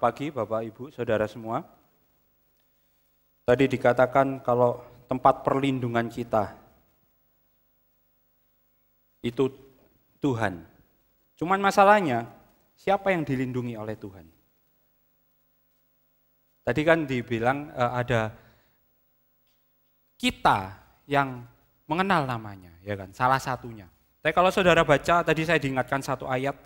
Selamat pagi Bapak, Ibu, Saudara semua. Tadi dikatakan kalau tempat perlindungan kita itu Tuhan. Cuman masalahnya, siapa yang dilindungi oleh Tuhan? Tadi kan dibilang ada kita yang mengenal namanya, ya kan? Salah satunya. Tapi kalau saudara baca, tadi saya diingatkan satu ayat,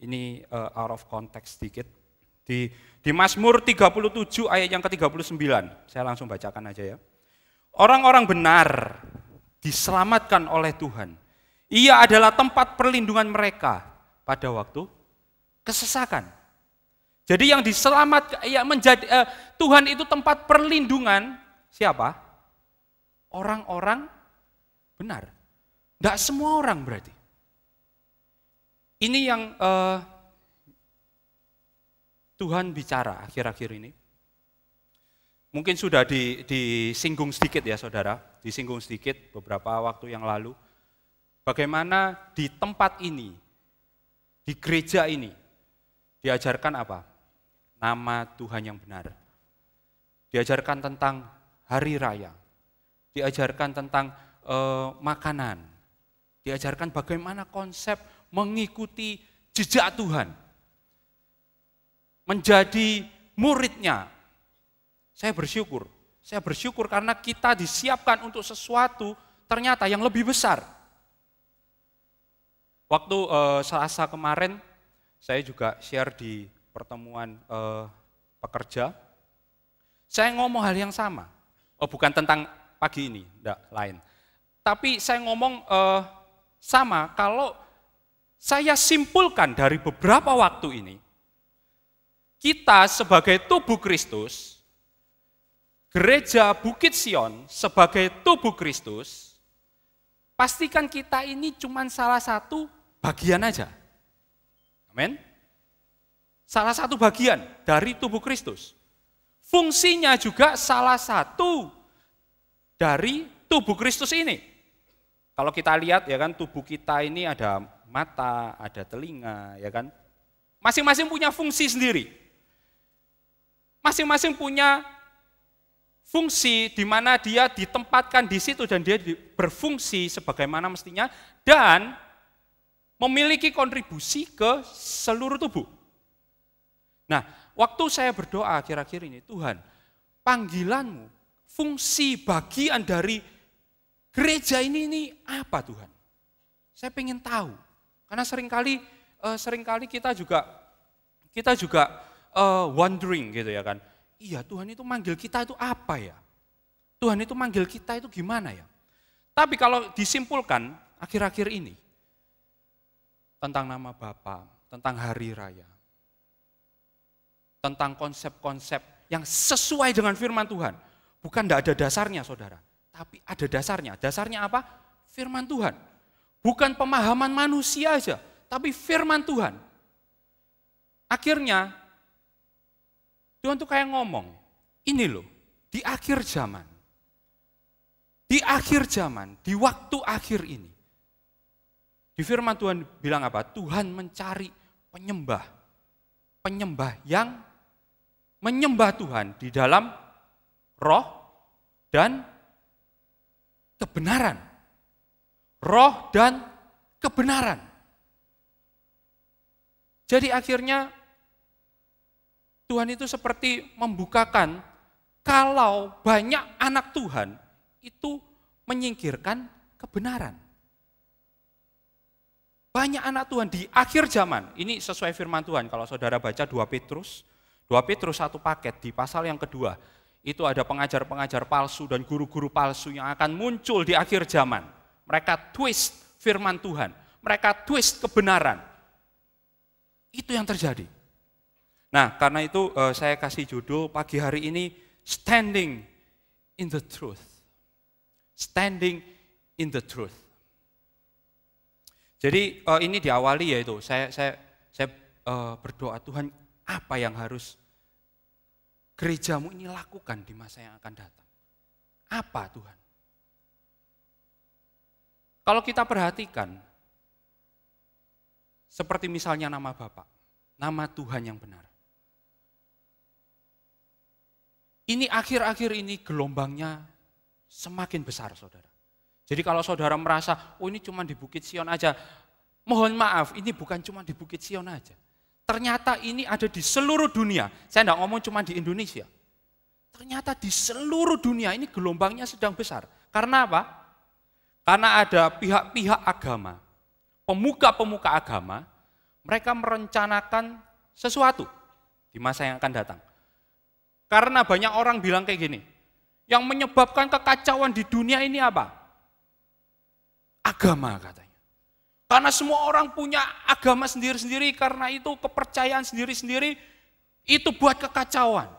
ini out of context sedikit. Di Mazmur 37 ayat yang ke-39, saya langsung bacakan aja ya. Orang-orang benar diselamatkan oleh Tuhan. Ia adalah tempat perlindungan mereka pada waktu kesesakan. Jadi yang diselamatkan, Tuhan itu tempat perlindungan siapa? Orang-orang benar. Tidak semua orang berarti. Ini yang Tuhan bicara akhir-akhir ini. Mungkin sudah disinggung sedikit ya saudara, disinggung sedikit beberapa waktu yang lalu. Bagaimana di tempat ini, di gereja ini, diajarkan apa? Nama Tuhan yang benar. Diajarkan tentang hari raya, diajarkan tentang makanan, diajarkan bagaimana konsep mengikuti jejak Tuhan. Menjadi muridnya. Saya bersyukur karena kita disiapkan untuk sesuatu ternyata yang lebih besar. Waktu Selasa kemarin, saya juga share di pertemuan pekerja, saya ngomong hal yang sama. Bukan tentang pagi ini, enggak, lain. Tapi saya ngomong sama, kalau saya simpulkan dari beberapa waktu ini, kita sebagai tubuh Kristus, gereja Bukit Sion sebagai tubuh Kristus, pastikan kita ini cuma salah satu bagian aja. Amin. Salah satu bagian dari tubuh Kristus. Fungsinya juga salah satu dari tubuh Kristus ini. Kalau kita lihat ya kan, tubuh kita ini ada mata, ada telinga, ya kan. Masing-masing punya fungsi sendiri. Masing-masing punya fungsi di mana dia ditempatkan di situ dan dia berfungsi sebagaimana mestinya dan memiliki kontribusi ke seluruh tubuh. Nah, waktu saya berdoa akhir-akhir ini, Tuhan, panggilanmu, fungsi bagian dari gereja ini apa Tuhan? Saya pengen tahu, karena seringkali kita juga wondering gitu ya kan. Iya, Tuhan itu manggil kita itu apa ya? Tuhan itu manggil kita itu gimana ya? Tapi kalau disimpulkan akhir-akhir ini tentang nama Bapa, tentang hari raya, tentang konsep-konsep yang sesuai dengan firman Tuhan. Bukan tidak ada dasarnya saudara, tapi ada dasarnya. Dasarnya apa? Firman Tuhan. Bukan pemahaman manusia aja, tapi firman Tuhan. Akhirnya Tuhan tuh kayak ngomong, ini loh, di akhir zaman, di waktu akhir ini, di firman Tuhan bilang apa? Tuhan mencari penyembah yang menyembah Tuhan di dalam roh dan kebenaran. Roh dan kebenaran. Jadi akhirnya Tuhan itu seperti membukakan kalau banyak anak Tuhan itu menyingkirkan kebenaran. Banyak anak Tuhan di akhir zaman, ini sesuai firman Tuhan, kalau saudara baca 2 Petrus satu paket di pasal yang kedua, itu ada pengajar-pengajar palsu dan guru-guru palsu yang akan muncul di akhir zaman. Mereka twist firman Tuhan, mereka twist kebenaran. Itu yang terjadi. Nah, karena itu saya kasih judul pagi hari ini, Standing in the Truth. Standing in the Truth. Jadi ini diawali yaitu saya berdoa, Tuhan, apa yang harus gerejamu ini lakukan di masa yang akan datang? Apa Tuhan? Kalau kita perhatikan, seperti misalnya nama Bapa, nama Tuhan yang benar. Ini akhir-akhir ini gelombangnya semakin besar, saudara. Jadi kalau saudara merasa, oh ini cuma di Bukit Sion aja, mohon maaf, ini bukan cuma di Bukit Sion aja. Ternyata ini ada di seluruh dunia. Saya tidak ngomong cuma di Indonesia. Ternyata di seluruh dunia ini gelombangnya sedang besar. Karena apa? Karena ada pihak-pihak agama, pemuka-pemuka agama, mereka merencanakan sesuatu di masa yang akan datang. Karena banyak orang bilang kayak gini, yang menyebabkan kekacauan di dunia ini apa? Agama katanya. Karena semua orang punya agama sendiri-sendiri, karena itu kepercayaan sendiri-sendiri, itu buat kekacauan.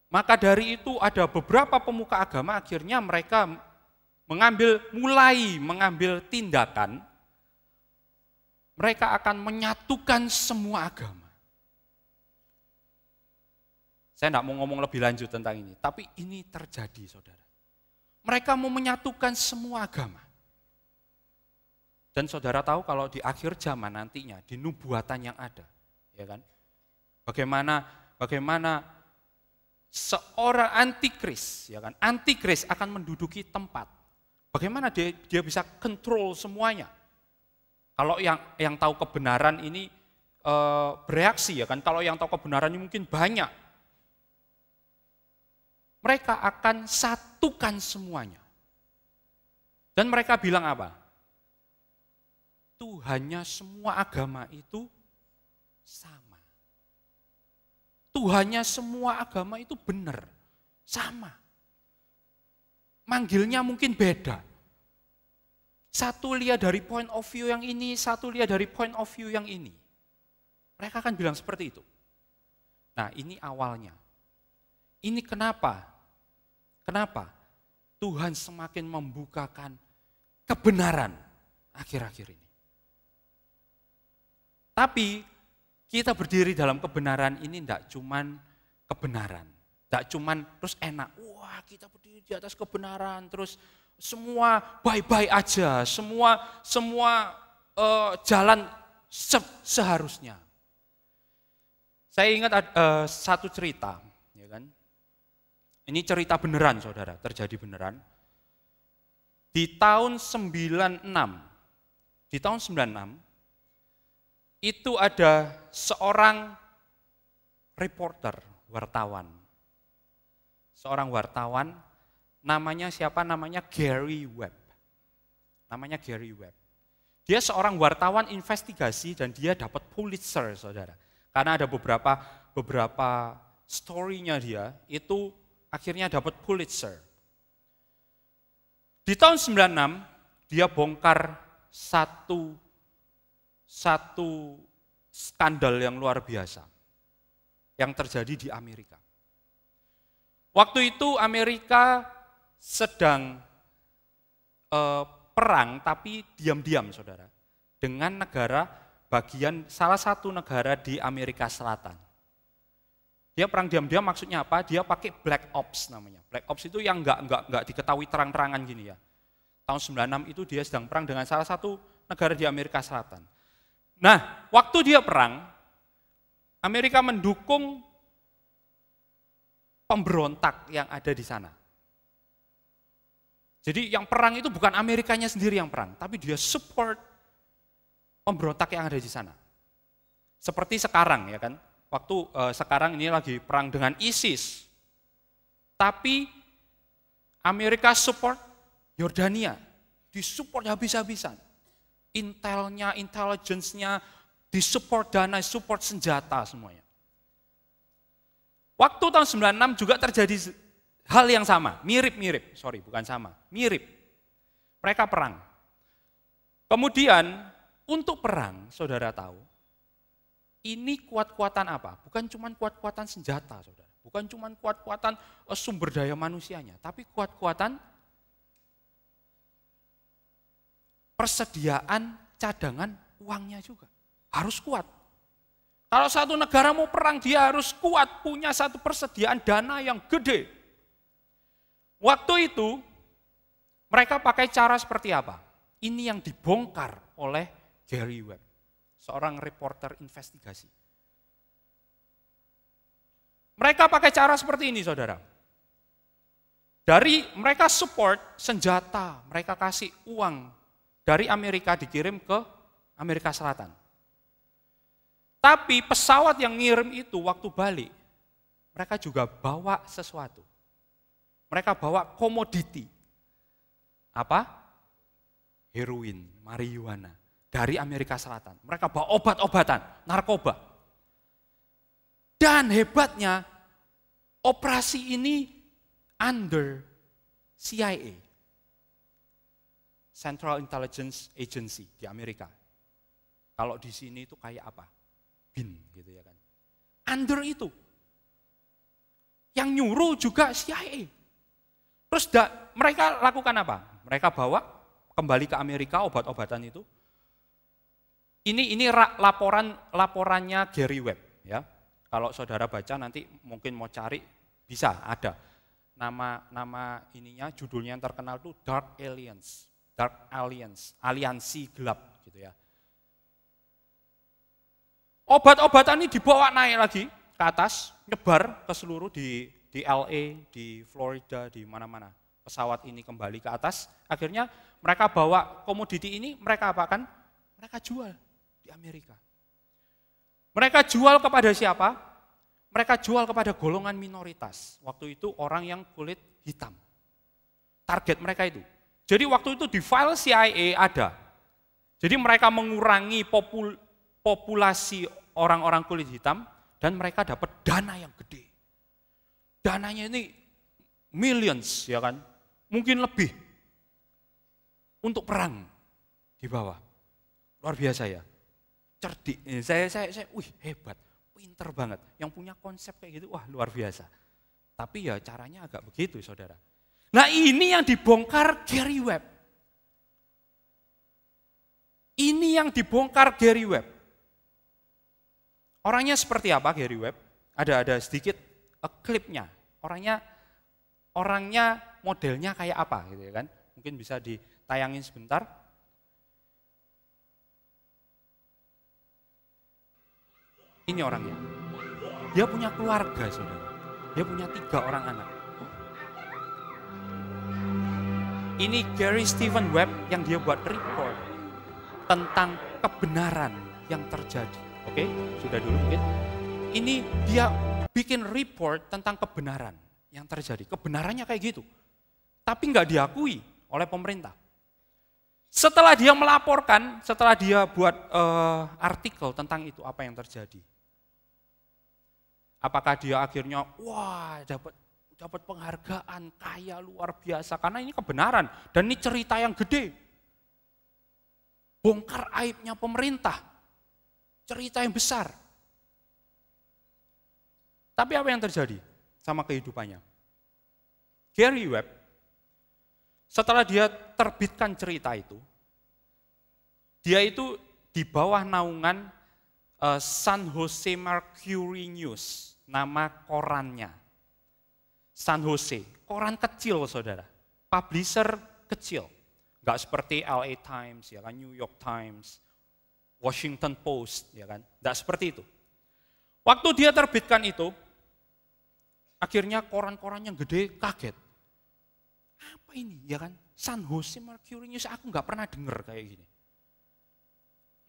Maka dari itu ada beberapa pemuka agama akhirnya mereka mulai mengambil tindakan, mereka akan menyatukan semua agama. Saya tidak mau ngomong lebih lanjut tentang ini, tapi ini terjadi, saudara. Mereka mau menyatukan semua agama. Dan saudara tahu kalau di akhir zaman nantinya, di nubuatan yang ada, ya kan? Bagaimana seorang antikris, ya kan? Antikris akan menduduki tempat. Bagaimana dia bisa kontrol semuanya? Kalau yang tahu kebenaran ini bereaksi, ya kan? Kalau yang tahu kebenaran ini mungkin banyak. Mereka akan satukan semuanya. Dan mereka bilang apa? Tuhannya semua agama itu sama. Tuhannya semua agama itu benar, sama. Manggilnya mungkin beda. Satu lihat dari point of view yang ini, satu lihat dari point of view yang ini. Mereka akan bilang seperti itu. Nah, ini awalnya. Ini kenapa? Kenapa? Tuhan semakin membukakan kebenaran akhir-akhir ini. Tapi kita berdiri dalam kebenaran ini tidak cuman kebenaran. Tidak cuman terus enak, wah kita berdiri di atas kebenaran, terus semua baik-baik aja, semua jalan seharusnya. Saya ingat satu cerita, ya kan? Ini cerita beneran, saudara, terjadi beneran. Di tahun 96, itu ada seorang reporter, wartawan. Seorang wartawan, namanya siapa? Namanya Gary Webb. Namanya Gary Webb. Dia seorang wartawan investigasi dan dia dapat Pulitzer, saudara. Karena ada beberapa story-nya dia, itu akhirnya dapat Pulitzer. Di tahun 96, dia bongkar satu skandal yang luar biasa yang terjadi di Amerika. Waktu itu Amerika sedang perang tapi diam-diam, saudara, dengan salah satu negara di Amerika Selatan. Dia perang diam-diam maksudnya apa? Dia pakai Black Ops namanya. Black Ops itu yang enggak diketahui terang-terangan gini ya. Tahun 96 itu dia sedang perang dengan salah satu negara di Amerika Selatan. Nah, waktu dia perang, Amerika mendukung pemberontak yang ada di sana. Jadi yang perang itu bukan Amerikanya sendiri yang perang, tapi dia support pemberontak yang ada di sana. Seperti sekarang, ya kan? Waktu sekarang ini lagi perang dengan ISIS. Tapi Amerika support Yordania, disupport habis-habisan. Intelnya, intelligence-nya, disupport dana, support senjata semuanya. Waktu tahun 96 juga terjadi hal yang sama, mirip, Mereka perang. Kemudian untuk perang, saudara tahu, ini kuat-kuatan apa? Bukan cuma kuat-kuatan senjata, saudara. Bukan cuma kuat-kuatan sumber daya manusianya, tapi kuat-kuatan persediaan cadangan uangnya juga. Harus kuat. Kalau satu negara mau perang, dia harus kuat, punya satu persediaan dana yang gede. Waktu itu, mereka pakai cara seperti apa? Ini yang dibongkar oleh Gary Webb, seorang reporter investigasi. Mereka pakai cara seperti ini, saudara. Dari mereka support senjata, mereka kasih uang dari Amerika dikirim ke Amerika Selatan. Tapi pesawat yang ngirim itu waktu balik, mereka juga bawa sesuatu. Mereka bawa komoditi. Apa? Heroin, marijuana dari Amerika Selatan. Mereka bawa obat-obatan, narkoba. Dan hebatnya, operasi ini under CIA, Central Intelligence Agency di Amerika. Kalau di sini itu kayak apa? BIN gitu ya kan. Under itu. Yang nyuruh juga CIA. Terus mereka lakukan apa? Mereka bawa kembali ke Amerika obat-obatan itu. Ini laporannya Gary Webb ya. Kalau saudara baca nanti mungkin mau cari bisa ada. Nama ininya judulnya yang terkenal itu Dark Alliance, aliansi gelap gitu ya. Obat-obatan ini dibawa naik lagi ke atas, nyebar ke seluruh di LA, di Florida, di mana-mana. Pesawat ini kembali ke atas, akhirnya mereka bawa komoditi ini, mereka apakan? Mereka jual di Amerika. Mereka jual kepada siapa? Mereka jual kepada golongan minoritas. Waktu itu orang yang kulit hitam. Target mereka itu. Jadi waktu itu di file CIA ada. Jadi mereka mengurangi populasi orang-orang kulit hitam dan mereka dapat dana yang gede. Dananya ini millions ya kan. Mungkin lebih. Untuk perang di bawah. Luar biasa ya. Cerdik. Saya hebat. Pinter banget, yang punya konsep kayak gitu, wah luar biasa. Tapi ya caranya agak begitu saudara. Nah ini yang dibongkar Gary Webb. Ini yang dibongkar Gary Webb. Orangnya seperti apa Gary Webb? Ada sedikit klipnya. Orangnya modelnya kayak apa gitu ya kan? Mungkin bisa ditayangin sebentar. Ini orangnya. Dia punya keluarga, saudara. Dia punya 3 orang anak. Ini Gary Stephen Webb yang dia buat report tentang kebenaran yang terjadi. Oke, sudah dulu mungkin. Ini dia bikin report tentang kebenaran yang terjadi. Kebenarannya kayak gitu. Tapi nggak diakui oleh pemerintah. Setelah dia melaporkan, setelah dia buat artikel tentang itu, apa yang terjadi? Apakah dia akhirnya, wah dapat penghargaan, kaya luar biasa, karena ini kebenaran, dan ini cerita yang gede. Bongkar aibnya pemerintah, cerita yang besar. Tapi apa yang terjadi sama kehidupannya? Gary Webb, setelah dia terbitkan cerita itu, dia itu di bawah naungan San Jose Mercury News, nama korannya. San Jose, koran kecil saudara, publisher kecil. Enggak seperti LA Times, ya kan, New York Times, Washington Post, ya kan, enggak seperti itu. Waktu dia terbitkan itu, akhirnya koran-koran yang gede kaget. Apa ini, ya kan, San Jose Mercury News, aku enggak pernah dengar kayak gini.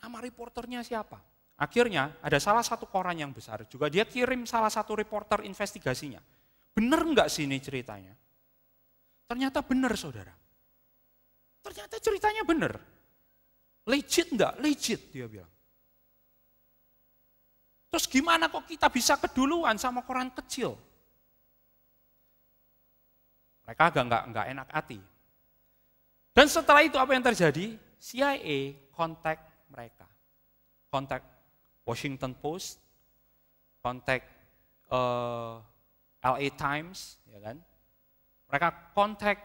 Nama reporternya siapa? Akhirnya ada salah satu koran yang besar juga, dia kirim salah satu reporter investigasinya. Benar enggak sih ini ceritanya? Ternyata benar saudara. Ternyata ceritanya benar. Legit enggak? Legit dia bilang. Terus gimana kok kita bisa keduluan sama koran kecil? Mereka agak enggak enak hati. Dan setelah itu apa yang terjadi? CIA kontak mereka. Kontak Washington Post, kontak LA Times, ya kan? Mereka kontak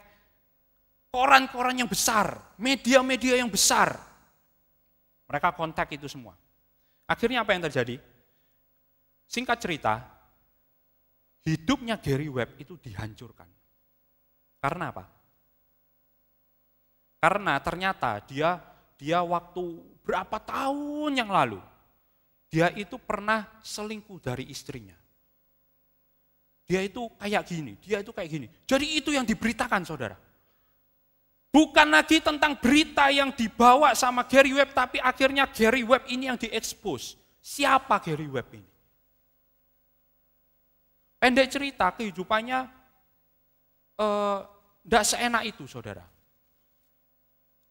koran-koran yang besar, media-media yang besar. Mereka kontak itu semua. Akhirnya apa yang terjadi? Singkat cerita, hidupnya Gary Webb itu dihancurkan. Karena apa? Karena ternyata dia waktu berapa tahun yang lalu, dia itu pernah selingkuh dari istrinya. dia itu kayak gini, dia itu kayak gini. Jadi itu yang diberitakan saudara. Bukan lagi tentang berita yang dibawa sama Gary Webb, tapi akhirnya Gary Webb ini yang diekspos. Siapa Gary Webb ini? Pendek cerita, kehidupannya tidak seenak itu saudara.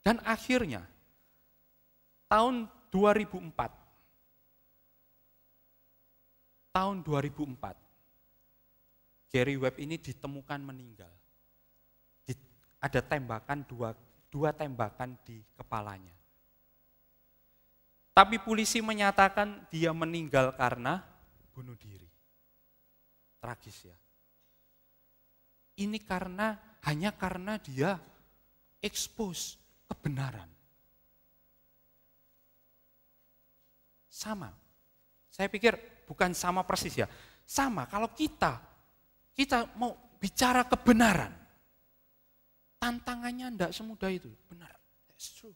Dan akhirnya tahun 2004, Gary Webb ini ditemukan meninggal. Ada tembakan, dua tembakan di kepalanya. Tapi polisi menyatakan dia meninggal karena bunuh diri. Tragis ya. Ini hanya karena dia expose kebenaran. Sama. Saya pikir bukan sama persis ya. Sama kalau kita mau bicara kebenaran. Tantangannya tidak semudah itu. Benar. That's true.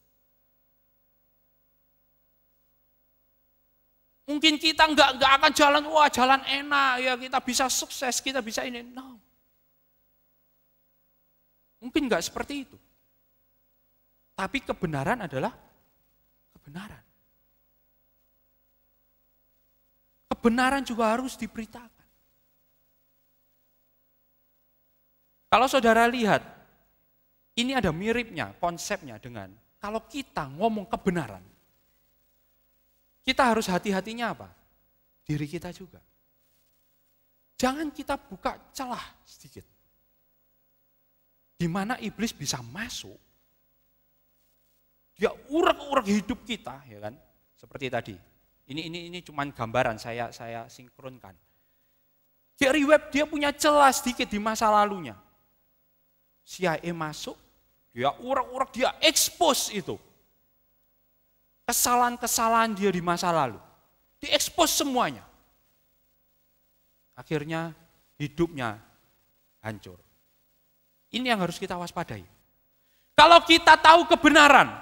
Mungkin kita nggak akan jalan enak ya, kita bisa sukses, kita bisa ini. No. Mungkin nggak seperti itu. Tapi kebenaran adalah kebenaran. Kebenaran juga harus diberitakan. Kalau saudara lihat, ini ada miripnya konsepnya dengan kalau kita ngomong kebenaran. Kita harus hati-hatinya apa? Diri kita juga. Jangan kita buka celah sedikit. Di mana iblis bisa masuk. Dia urak-urak hidup kita, ya kan? Seperti tadi. Ini cuman gambaran saya sinkronkan. Gary Webb dia punya celah sedikit di masa lalunya. CIA masuk, dia urak-urak, dia expose itu. Kesalahan-kesalahan dia di masa lalu. Diekspos semuanya. Akhirnya hidupnya hancur. Ini yang harus kita waspadai. Kalau kita tahu kebenaran,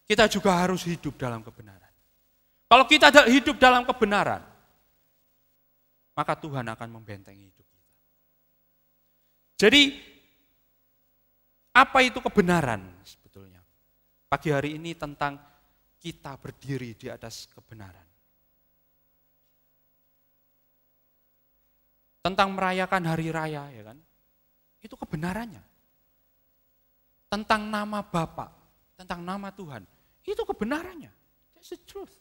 kita juga harus hidup dalam kebenaran. Kalau kita hidup dalam kebenaran, maka Tuhan akan membentengi hidup kita. Jadi, apa itu kebenaran sebetulnya? Pagi hari ini tentang kita berdiri di atas kebenaran. Tentang merayakan hari raya, ya kan? Itu kebenarannya. Tentang nama Bapa, tentang nama Tuhan, itu kebenarannya. That's the truth.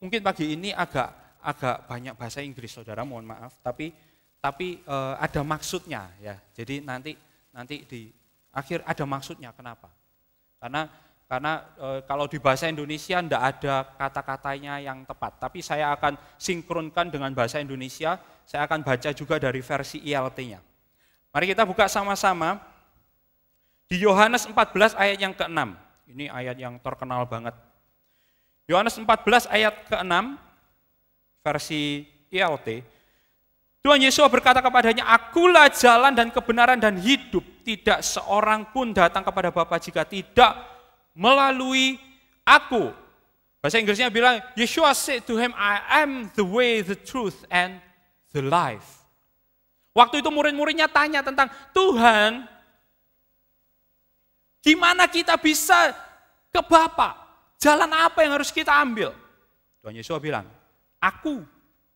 Mungkin pagi ini agak banyak bahasa Inggris, saudara, mohon maaf, tapi ada maksudnya ya. Jadi nanti di akhir ada maksudnya. Kenapa? Karena kalau di bahasa Indonesia tidak ada kata-katanya yang tepat, tapi saya akan sinkronkan dengan bahasa Indonesia, saya akan baca juga dari versi ILT-nya. Mari kita buka sama-sama di Yohanes 14 ayat yang ke-6. Ini ayat yang terkenal banget. Yohanes 14 ayat ke-6, versi ILT. Tuhan Yesus berkata kepadanya, "Akulah jalan dan kebenaran dan hidup. Tidak seorang pun datang kepada Bapa jika tidak melalui aku." Bahasa Inggrisnya bilang, Yeshua said to him, "I am the way, the truth, and the life." Waktu itu murid-muridnya tanya tentang Tuhan, gimana kita bisa ke Bapa? Jalan apa yang harus kita ambil? Tuhan Yesus bilang, "Aku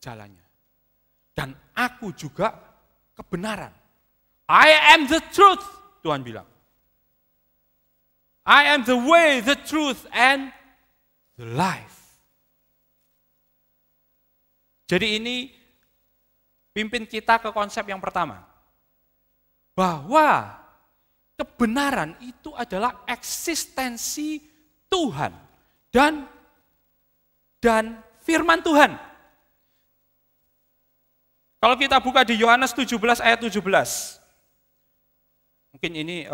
jalannya. Dan aku juga kebenaran. I am the truth," Tuhan bilang. I am the way, the truth, and the life. Jadi ini pimpin kita ke konsep yang pertama. Bahwa kebenaran itu adalah eksistensi Tuhan dan firman Tuhan. Kalau kita buka di Yohanes 17 ayat 17. Mungkin ini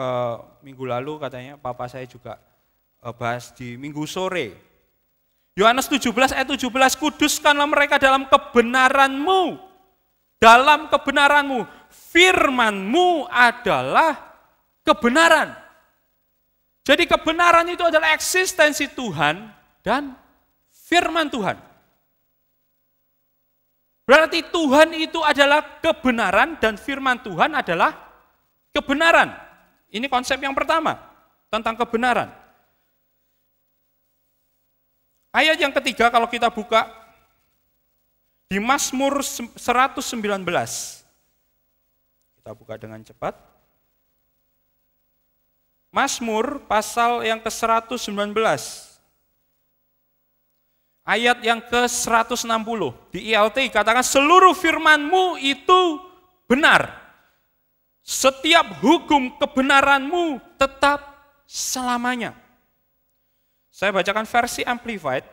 minggu lalu katanya papa saya juga bahas di minggu sore. Yohanes 17 ayat 17, "Kuduskanlah mereka dalam kebenaran-Mu. Dalam kebenaran-Mu, firman-Mu adalah kebenaran." Jadi kebenaran itu adalah eksistensi Tuhan dan firman Tuhan. Berarti Tuhan itu adalah kebenaran dan firman Tuhan adalah kebenaran. Ini konsep yang pertama tentang kebenaran. Ayat yang ketiga kalau kita buka di Mazmur 119. Kita buka dengan cepat. Mazmur pasal yang ke-119. Ayat yang ke-160. Di ILT katakan seluruh firman-Mu itu benar. Setiap hukum kebenaran-Mu tetap selamanya. Saya bacakan versi Amplified.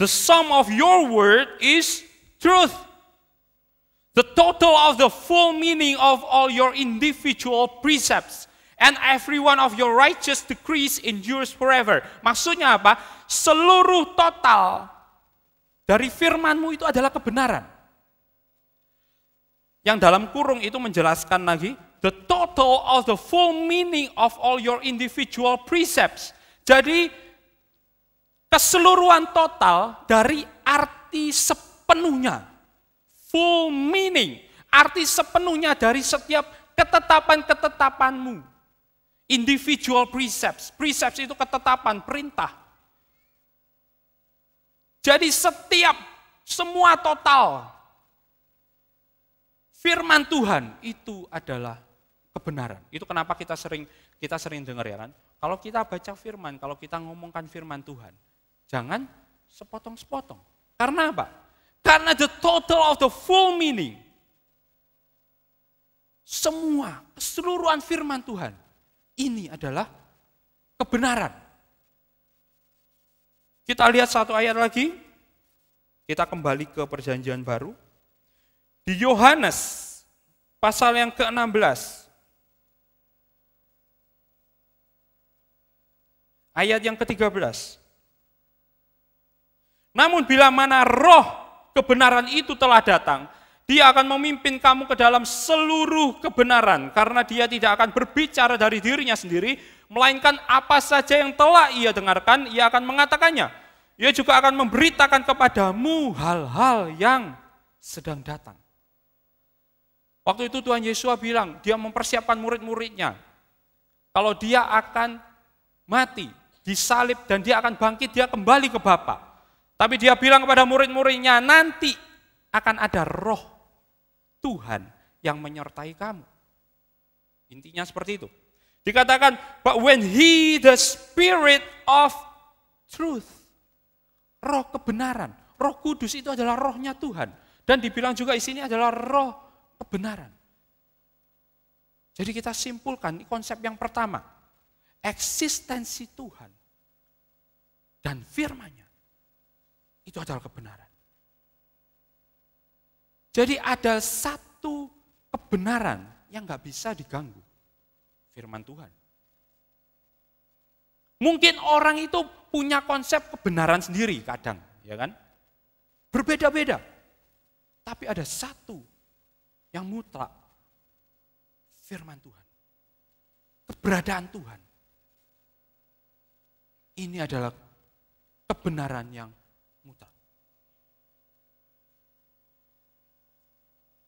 The sum of your word is truth. The total of the full meaning of all your individual precepts and every one of your righteous decrees endures forever. Maksudnya apa? Seluruh total dari firman-Mu itu adalah kebenaran. Yang dalam kurung itu menjelaskan lagi, the total of the full meaning of all your individual precepts. Jadi keseluruhan total dari arti sepenuhnya, full meaning, arti sepenuhnya dari setiap ketetapan-ketetapan-Mu. Individual precepts, precepts itu ketetapan, perintah. Jadi semua total firman Tuhan itu adalah kebenaran. Itu kenapa kita sering dengar ya kan? Kalau kita baca firman, kalau kita ngomongkan firman Tuhan, jangan sepotong-sepotong. Karena apa? Karena the total of the full meaning. Semua, keseluruhan firman Tuhan. Ini adalah kebenaran. Kita lihat satu ayat lagi. Kita kembali ke perjanjian baru. Di Yohanes, pasal yang ke-16. Ayat yang ke-13. Namun bila mana roh kebenaran itu telah datang, dia akan memimpin kamu ke dalam seluruh kebenaran, karena dia tidak akan berbicara dari dirinya sendiri, melainkan apa saja yang telah ia dengarkan, ia akan mengatakannya. Ia juga akan memberitakan kepadamu hal-hal yang sedang datang. Waktu itu Tuhan Yesus bilang, dia mempersiapkan murid-muridnya. Kalau dia akan mati, disalib, dan dia akan bangkit, dia kembali ke Bapa. Tapi dia bilang kepada murid-muridnya, nanti akan ada roh Tuhan yang menyertai kamu. Intinya seperti itu. Dikatakan, but when he the spirit of truth, roh kebenaran, roh kudus itu adalah rohnya Tuhan. Dan dibilang juga di sini adalah roh kebenaran. Jadi kita simpulkan konsep yang pertama, eksistensi Tuhan dan firman-Nya itu adalah kebenaran. Jadi ada satu kebenaran yang nggak bisa diganggu, firman Tuhan. Mungkin orang itu punya konsep kebenaran sendiri kadang, ya kan? Berbeda-beda. Tapi ada satu yang mutlak, firman Tuhan. Keberadaan Tuhan. Ini adalah kebenaran yang mutlak.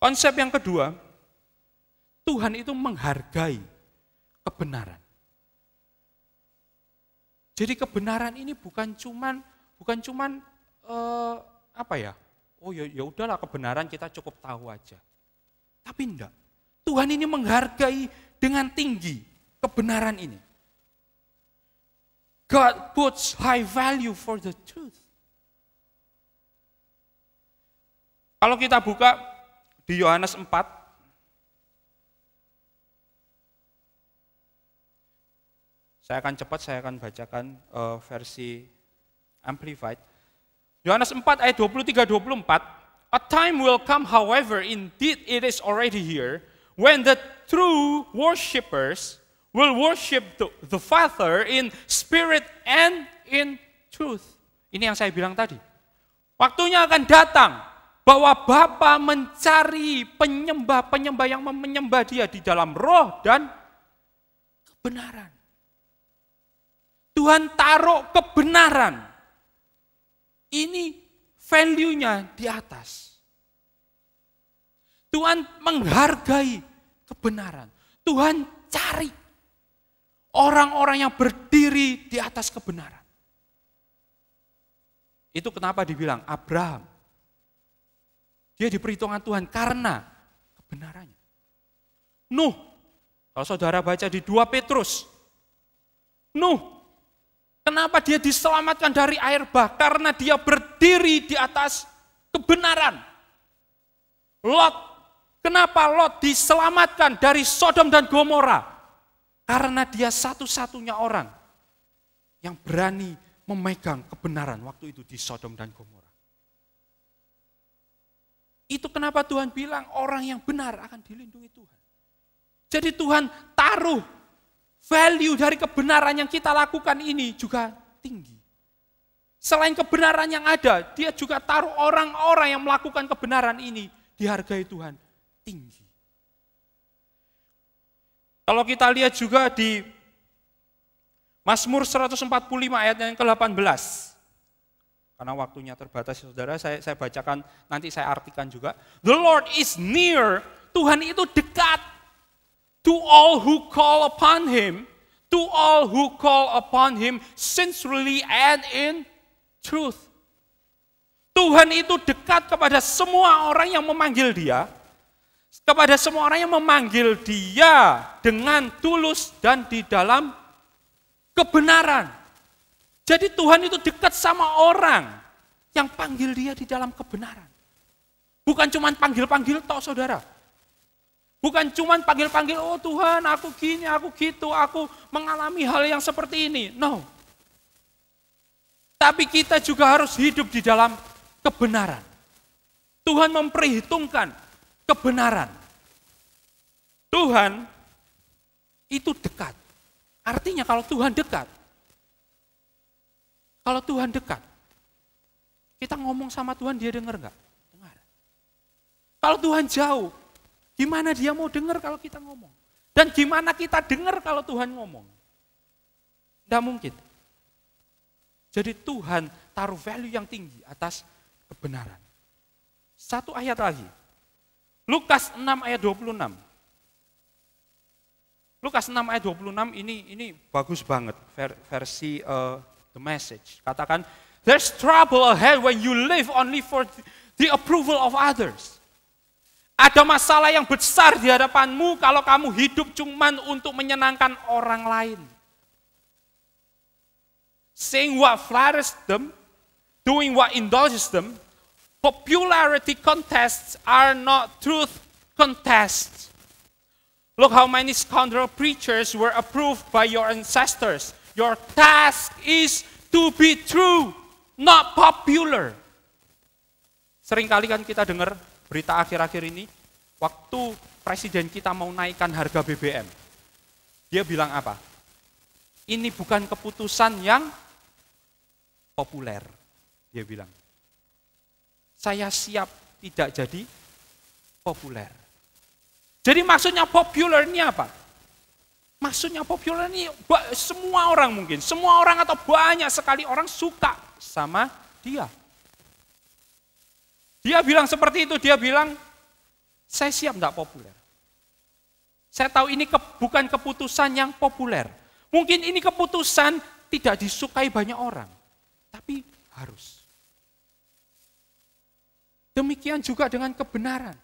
Konsep yang kedua, Tuhan itu menghargai kebenaran. Jadi kebenaran ini bukan cuman apa ya? Oh ya udahlah, kebenaran kita cukup tahu aja. Tapi enggak. Tuhan ini menghargai dengan tinggi kebenaran ini. God puts high value for the truth. Kalau kita buka di Yohanes 4, saya akan cepat, saya akan bacakan versi Amplified. Yohanes 4 ayat 23-24, a time will come, however, indeed it is already here, when the true worshipers will worship the Father in spirit and in truth. Ini yang saya bilang tadi. Waktunya akan datang bahwa Bapa mencari penyembah-penyembah yang menyembah Dia di dalam roh dan kebenaran. Tuhan taruh kebenaran. Ini value-nya di atas. Tuhan menghargai kebenaran. Tuhan cari orang-orang yang berdiri di atas kebenaran. Itu kenapa dibilang Abraham. Dia diperhitungkan Tuhan karena kebenarannya. Nuh, kalau saudara baca di 2 Petrus. Nuh, kenapa dia diselamatkan dari air bah? Karena dia berdiri di atas kebenaran. Lot, kenapa Lot diselamatkan dari Sodom dan Gomora? Karena dia satu-satunya orang yang berani memegang kebenaran waktu itu di Sodom dan Gomora. Itu kenapa Tuhan bilang orang yang benar akan dilindungi Tuhan. Jadi Tuhan taruh value dari kebenaran yang kita lakukan ini juga tinggi. Selain kebenaran yang ada, dia juga taruh orang-orang yang melakukan kebenaran ini dihargai Tuhan tinggi. Kalau kita lihat juga di Mazmur 145 ayat yang ke-18. Karena waktunya terbatas, saudara, saya bacakan, nanti saya artikan juga. The Lord is near, Tuhan itu dekat. To all who call upon Him, to all who call upon Him sincerely and in truth. Tuhan itu dekat kepada semua orang yang memanggil Dia, kepada semua orang yang memanggil Dia dengan tulus dan di dalam kebenaran. Jadi Tuhan itu dekat sama orang yang panggil Dia di dalam kebenaran. Bukan cuma panggil-panggil toh, saudara. Bukan cuma panggil-panggil, oh Tuhan aku gini, aku gitu, aku mengalami hal yang seperti ini. No. Tapi kita juga harus hidup di dalam kebenaran. Tuhan memperhitungkan kebenaran. Tuhan itu dekat. Artinya kalau Tuhan dekat, kita ngomong sama Tuhan, dia dengar enggak? Dengar. Kalau Tuhan jauh, gimana dia mau dengar kalau kita ngomong? Dan gimana kita dengar kalau Tuhan ngomong? Tidak mungkin. Jadi Tuhan taruh value yang tinggi atas kebenaran. Satu ayat lagi. Lukas 6 ayat 26. Lukas 6 ayat 26 ini bagus banget versi The Message. Katakan, there's trouble ahead when you live only for the approval of others. Ada masalah yang besar di hadapanmu kalau kamu hidup cuman untuk menyenangkan orang lain. Saying what flatters them, doing what indulges them, popularity contests are not truth contests. Look how many scoundrel preachers were approved by your ancestors. Your task is to be true, not popular. Seringkali kan kita dengar berita akhir-akhir ini, waktu presiden kita mau naikkan harga BBM, dia bilang apa? Ini bukan keputusan yang populer, dia bilang. Saya siap tidak jadi populer. Jadi maksudnya populer ini apa? Maksudnya populer ini semua orang mungkin, semua orang atau banyak sekali orang suka sama dia. Dia bilang seperti itu, dia bilang, saya siap enggak populer. Saya tahu ini bukan keputusan yang populer. Mungkin ini keputusan tidak disukai banyak orang, tapi harus. Demikian juga dengan kebenaran.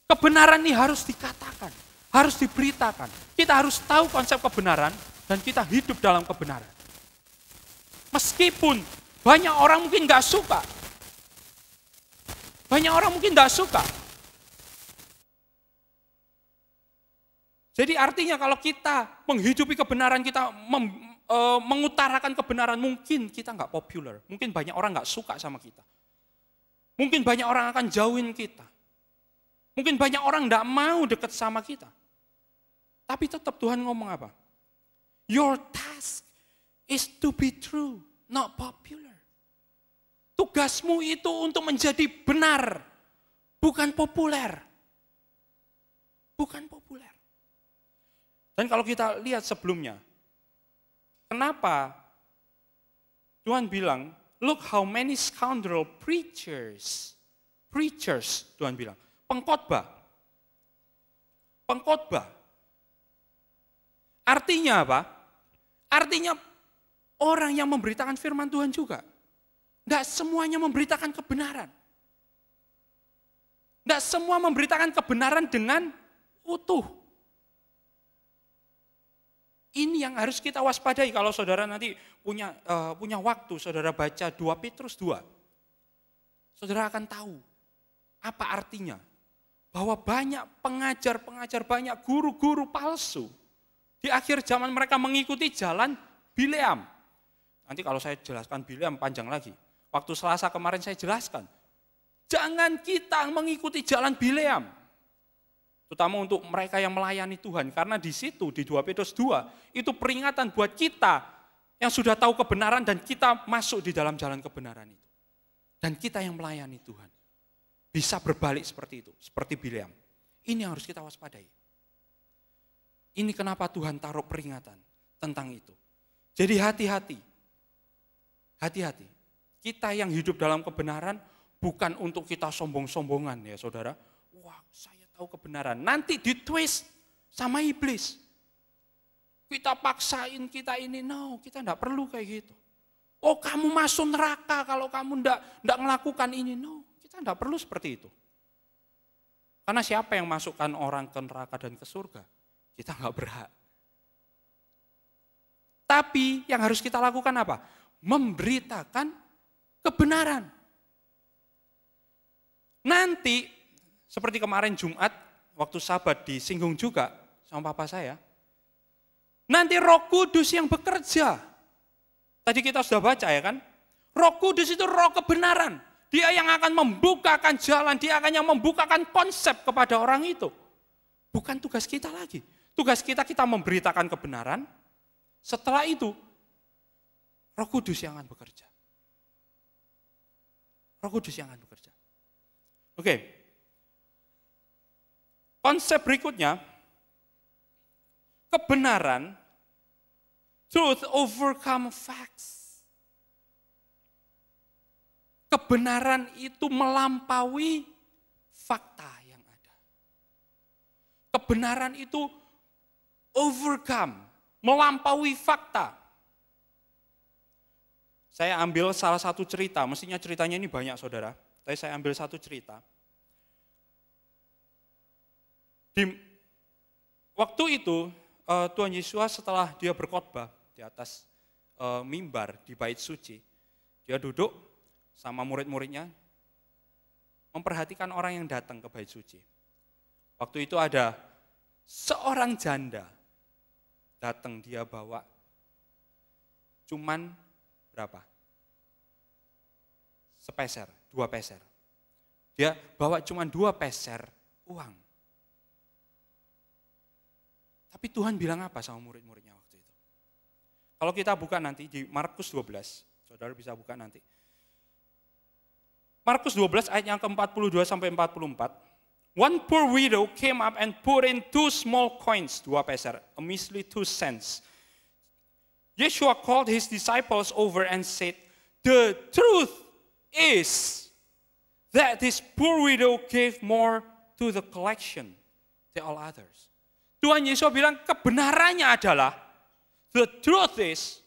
Kebenaran ini harus dikatakan, harus diberitakan. Kita harus tahu konsep kebenaran dan kita hidup dalam kebenaran. Meskipun banyak orang mungkin nggak suka. Banyak orang mungkin nggak suka. Jadi artinya kalau kita menghidupi kebenaran, kita mengutarakan kebenaran, mungkin kita nggak populer. Mungkin banyak orang nggak suka sama kita. Mungkin banyak orang akan jauhin kita. Mungkin banyak orang nggak mau dekat sama kita. Tapi tetap Tuhan ngomong apa? Your task is to be true, not popular. Tugasmu itu untuk menjadi benar, bukan populer. Bukan populer. Dan kalau kita lihat sebelumnya, kenapa Tuhan bilang, look how many scoundrel preachers preachers, Tuhan bilang. Pengkhotbah. Pengkhotbah. Artinya apa? Artinya orang yang memberitakan firman Tuhan juga. Tidak semuanya memberitakan kebenaran. Tidak semua memberitakan kebenaran dengan utuh. Ini yang harus kita waspadai kalau saudara nanti punya waktu, saudara baca 2 Petrus 2. Saudara akan tahu apa artinya. Bahwa banyak pengajar-pengajar, banyak guru-guru palsu. Di akhir zaman mereka mengikuti jalan Bileam. Nanti kalau saya jelaskan Bileam panjang lagi. Waktu Selasa kemarin saya jelaskan. Jangan kita mengikuti jalan Bileam. Terutama untuk mereka yang melayani Tuhan. Karena di situ, di 2 Petrus 2, itu peringatan buat kita yang sudah tahu kebenaran dan kita masuk di dalam jalan kebenaran itu. Dan kita yang melayani Tuhan. Bisa berbalik seperti itu, seperti Bileam. Ini yang harus kita waspadai. Ini kenapa Tuhan taruh peringatan tentang itu. Jadi hati-hati. Hati-hati. Kita yang hidup dalam kebenaran bukan untuk kita sombong-sombongan ya saudara. Wah, saya tahu kebenaran. Nanti ditwist sama iblis. Kita paksain kita ini. No, kita enggak perlu kayak gitu. Oh, kamu masuk neraka kalau kamu enggak melakukan ini. No, kita enggak perlu seperti itu. Karena siapa yang masukkan orang ke neraka dan ke surga? Kita enggak berhak. Tapi yang harus kita lakukan apa? Memberitakan kebenaran. Nanti, seperti kemarin Jumat, waktu Sabat disinggung juga sama papa saya. Nanti Roh Kudus yang bekerja. Tadi kita sudah baca ya kan? Roh Kudus itu roh kebenaran. Dia yang akan membukakan jalan, dia akan yang membukakan konsep kepada orang itu. Bukan tugas kita lagi. Tugas kita memberitakan kebenaran. Setelah itu, Roh Kudus yang akan bekerja. Roh Kudus yang akan bekerja. Oke. Konsep berikutnya, kebenaran, truth overcome facts. Kebenaran itu melampaui fakta yang ada. Kebenaran itu overcome, melampaui fakta. Saya ambil salah satu cerita, mestinya ceritanya ini banyak saudara, tapi saya ambil satu cerita. Di waktu itu Tuhan Yesus setelah dia berkhotbah di atas mimbar di bait suci, dia duduk sama murid-muridnya, memperhatikan orang yang datang ke bait suci. Waktu itu ada seorang janda datang, dia bawa cuman berapa? Sepeser, 2 peser. Dia bawa cuman 2 peser uang. Tapi Tuhan bilang apa sama murid-muridnya waktu itu? Kalau kita buka nanti di Markus 12, saudara bisa buka nanti. Markus 12 ayat yang ke-42 sampai 44. One poor widow came up and put in 2 small coins, 2 peser, a measly 2 cents. Yeshua called his disciples over and said, the truth is that this poor widow gave more to the collection than all others. Tuhan Yesus bilang kebenarannya adalah, the truth is,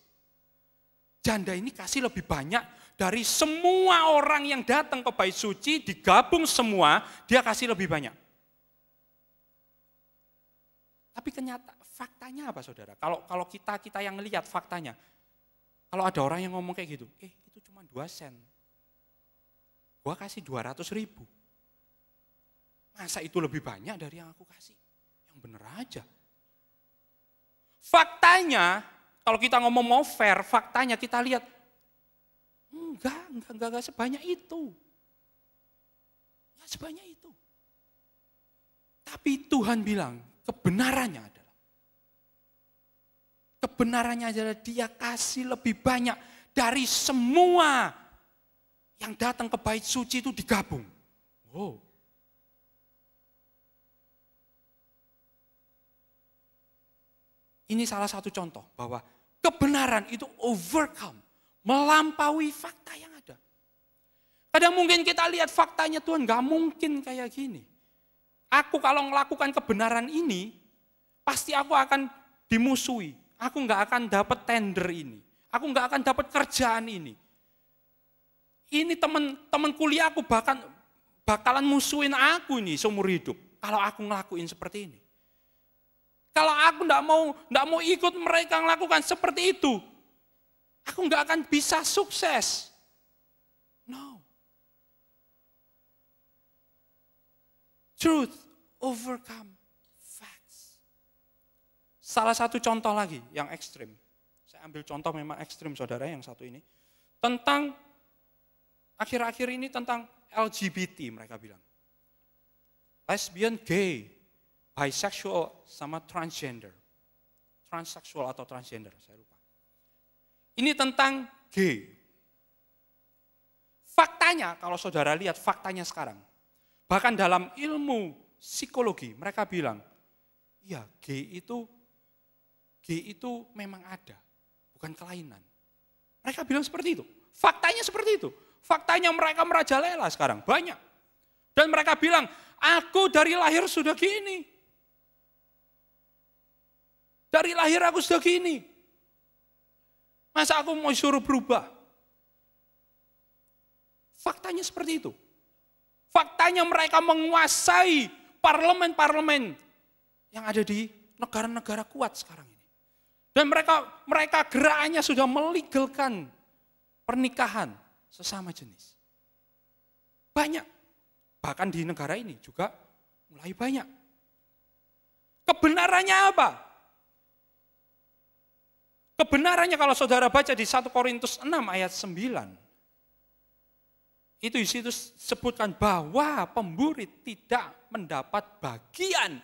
janda ini kasih lebih banyak dari semua orang yang datang ke bait suci, digabung semua, dia kasih lebih banyak. Tapi faktanya apa saudara? Kalau kita yang lihat faktanya, kalau ada orang yang ngomong kayak gitu, itu cuma 2 sen, gua kasih 200.000. Masa itu lebih banyak dari yang aku kasih? Yang bener aja. Faktanya, kalau kita ngomong mau fair, faktanya kita lihat, enggak sebanyak itu. Enggak sebanyak itu. Tapi Tuhan bilang, kebenarannya adalah dia kasih lebih banyak dari semua yang datang ke bait suci itu digabung. Wow. Ini salah satu contoh bahwa kebenaran itu overcome, melampaui fakta yang ada. Kadang mungkin kita lihat faktanya, Tuhan gak mungkin kayak gini. Aku kalau melakukan kebenaran ini, pasti aku akan dimusuhi. Aku gak akan dapat tender ini. Aku gak akan dapat kerjaan ini. Ini teman kuliahku bakalan musuhin aku nih seumur hidup. Kalau aku ngelakuin seperti ini. Kalau aku gak mau ikut mereka melakukan seperti itu. Aku gak akan bisa sukses. No. Truth overcome facts. Salah satu contoh lagi yang ekstrim. Saya ambil contoh memang ekstrim saudara yang satu ini. Tentang akhir-akhir ini tentang LGBT mereka bilang. Lesbian, gay, bisexual sama transgender. Transseksual atau transgender, saya lupa. Ini tentang gay. Faktanya, kalau saudara lihat faktanya sekarang. Bahkan dalam ilmu psikologi, mereka bilang, ya gay itu memang ada, bukan kelainan. Mereka bilang seperti itu. Faktanya seperti itu. Faktanya mereka merajalela sekarang, banyak. Dan mereka bilang, aku dari lahir sudah gini. Dari lahir aku sudah gini. Masa aku mau suruh berubah? Faktanya seperti itu. Faktanya mereka menguasai parlemen-parlemen yang ada di negara-negara kuat sekarang ini. Dan mereka gerakannya sudah melegalkan pernikahan sesama jenis. Banyak. Bahkan di negara ini juga mulai banyak. Kebenarannya apa? Kebenarannya kalau saudara baca di 1 Korintus 6 ayat 9. Itu di situ sebutkan bahwa pemburi tidak mendapat bagian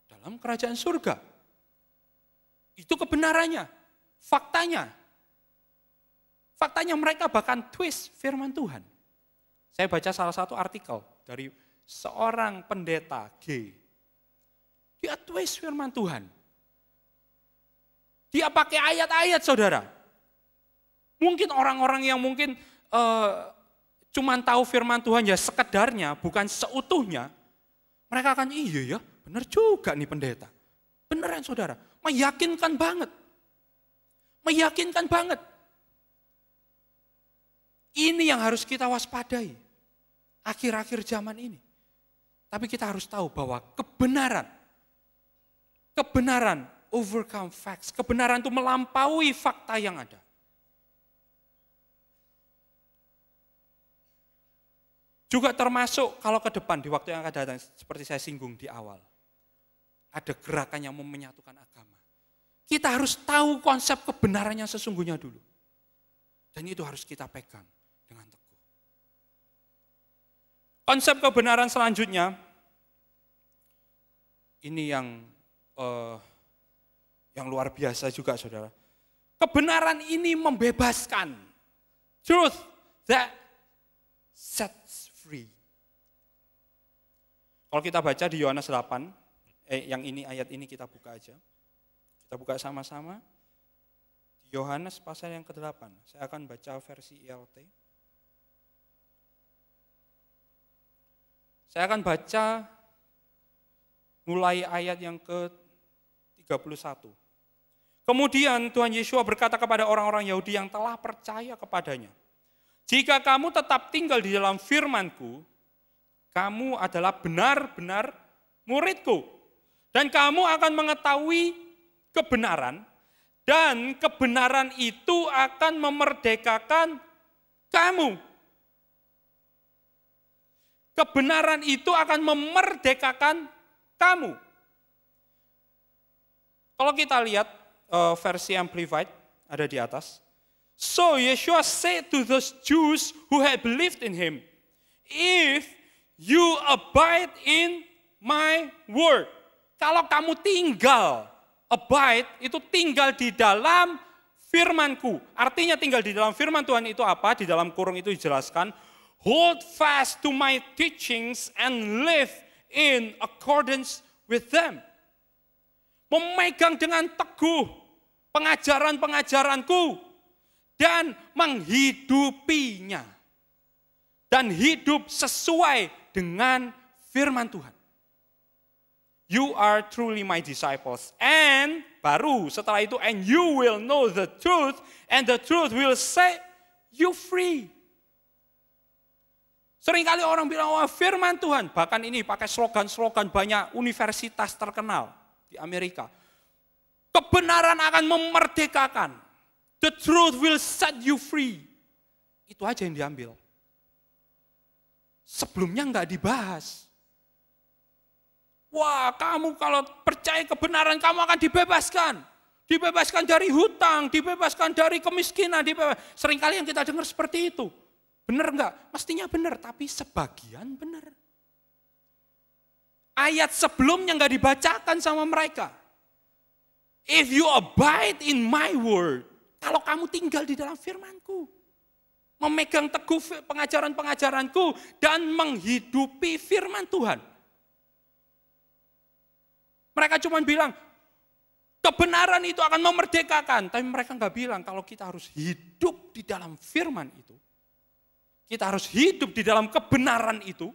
dalam kerajaan surga. Itu kebenarannya, faktanya. Faktanya mereka bahkan twist firman Tuhan. Saya baca salah satu artikel dari seorang pendeta gay. Dia twist firman Tuhan. Dia pakai ayat-ayat saudara. Mungkin orang-orang yang mungkin cuman tahu firman Tuhan ya sekedarnya, bukan seutuhnya, mereka akan iya ya, benar juga nih pendeta. Beneran saudara, meyakinkan banget. Meyakinkan banget. Ini yang harus kita waspadai akhir-akhir zaman ini. Tapi kita harus tahu bahwa kebenaran overcome facts, kebenaran itu melampaui fakta yang ada. Juga termasuk kalau ke depan di waktu yang akan datang, seperti saya singgung di awal. Ada gerakan yang mau menyatukan agama. Kita harus tahu konsep kebenaran yang sesungguhnya dulu. Dan itu harus kita pegang dengan teguh. Konsep kebenaran selanjutnya, ini yang luar biasa juga saudara. Kebenaran ini membebaskan. Truth that sets free. Kalau kita baca di Yohanes 8, yang ini ayat ini kita buka aja. Kita buka sama-sama. Di Yohanes pasal yang ke-8. Saya akan baca versi ILT. Saya akan baca mulai ayat yang ke-31. Kemudian Tuhan Yesus berkata kepada orang-orang Yahudi yang telah percaya kepadanya, jika kamu tetap tinggal di dalam firman-Ku, kamu adalah benar-benar murid-Ku. Dan kamu akan mengetahui kebenaran, dan kebenaran itu akan memerdekakan kamu. Kebenaran itu akan memerdekakan kamu. Kalau kita lihat versi Amplified, ada di atas. So Yeshua said to those Jews who had believed in him, if you abide in my word. Kalau kamu tinggal, abide itu tinggal di dalam firman-Ku. Artinya tinggal di dalam firman Tuhan itu apa? Di dalam kurung itu dijelaskan, hold fast to my teachings and live in accordance with them. Memegang dengan teguh pengajaran-pengajaranku dan menghidupinya. dan hidup sesuai dengan firman Tuhan. You are truly my disciples. And baru setelah itu, and you will know the truth, and the truth will set you free. Seringkali orang bilang, wah firman Tuhan. Bahkan ini pakai slogan-slogan banyak universitas terkenal di Amerika. Kebenaran akan memerdekakan. The truth will set you free. Itu aja yang diambil. Sebelumnya enggak dibahas. Wah, kamu kalau percaya kebenaran kamu akan dibebaskan. Dibebaskan dari hutang, dibebaskan dari kemiskinan. Seringkali yang kita dengar seperti itu. Benar enggak? Mestinya benar, tapi sebagian benar. Ayat sebelumnya enggak dibacakan sama mereka. If you abide in my word, kalau kamu tinggal di dalam firman-Ku, memegang teguh pengajaran-pengajaranku, dan menghidupi firman Tuhan. Mereka cuma bilang, kebenaran itu akan memerdekakan. Tapi mereka enggak bilang kalau kita harus hidup di dalam firman itu. Kita harus hidup di dalam kebenaran itu.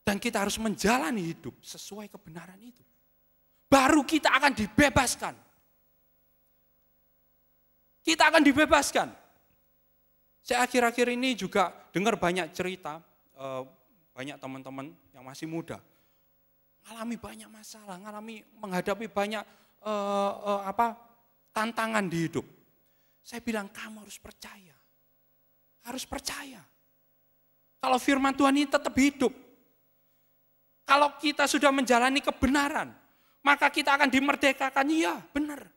Dan kita harus menjalani hidup sesuai kebenaran itu. Baru kita akan dibebaskan. Kita akan dibebaskan. Saya akhir-akhir ini juga dengar banyak cerita, banyak teman-teman yang masih muda. Mengalami banyak masalah, menghadapi banyak tantangan di hidup. Saya bilang, kamu harus percaya. Harus percaya. Kalau firman Tuhan ini tetap hidup. Kalau kita sudah menjalani kebenaran, maka kita akan dimerdekakan. Iya, benar.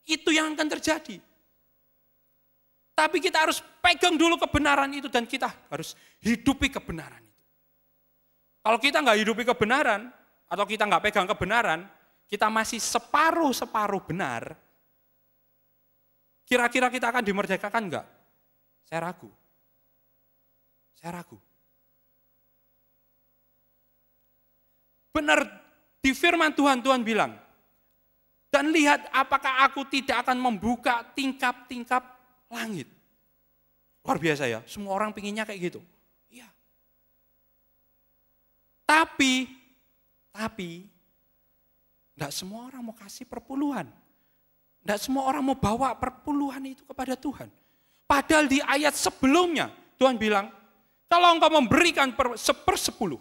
Itu yang akan terjadi. Tapi kita harus pegang dulu kebenaran itu dan kita harus hidupi kebenaran itu. Kalau kita nggak hidupi kebenaran, atau kita nggak pegang kebenaran, kita masih separuh-separuh benar, kira-kira kita akan dimerdekakan nggak? Saya ragu. Saya ragu. Benar, di firman Tuhan, Tuhan bilang, dan lihat apakah aku tidak akan membuka tingkap-tingkap langit. Luar biasa ya, semua orang pinginnya kayak gitu. Iya. Tapi, enggak semua orang mau kasih perpuluhan. Enggak semua orang mau bawa perpuluhan itu kepada Tuhan. Padahal di ayat sebelumnya, Tuhan bilang, kalau engkau memberikan sepersepuluh,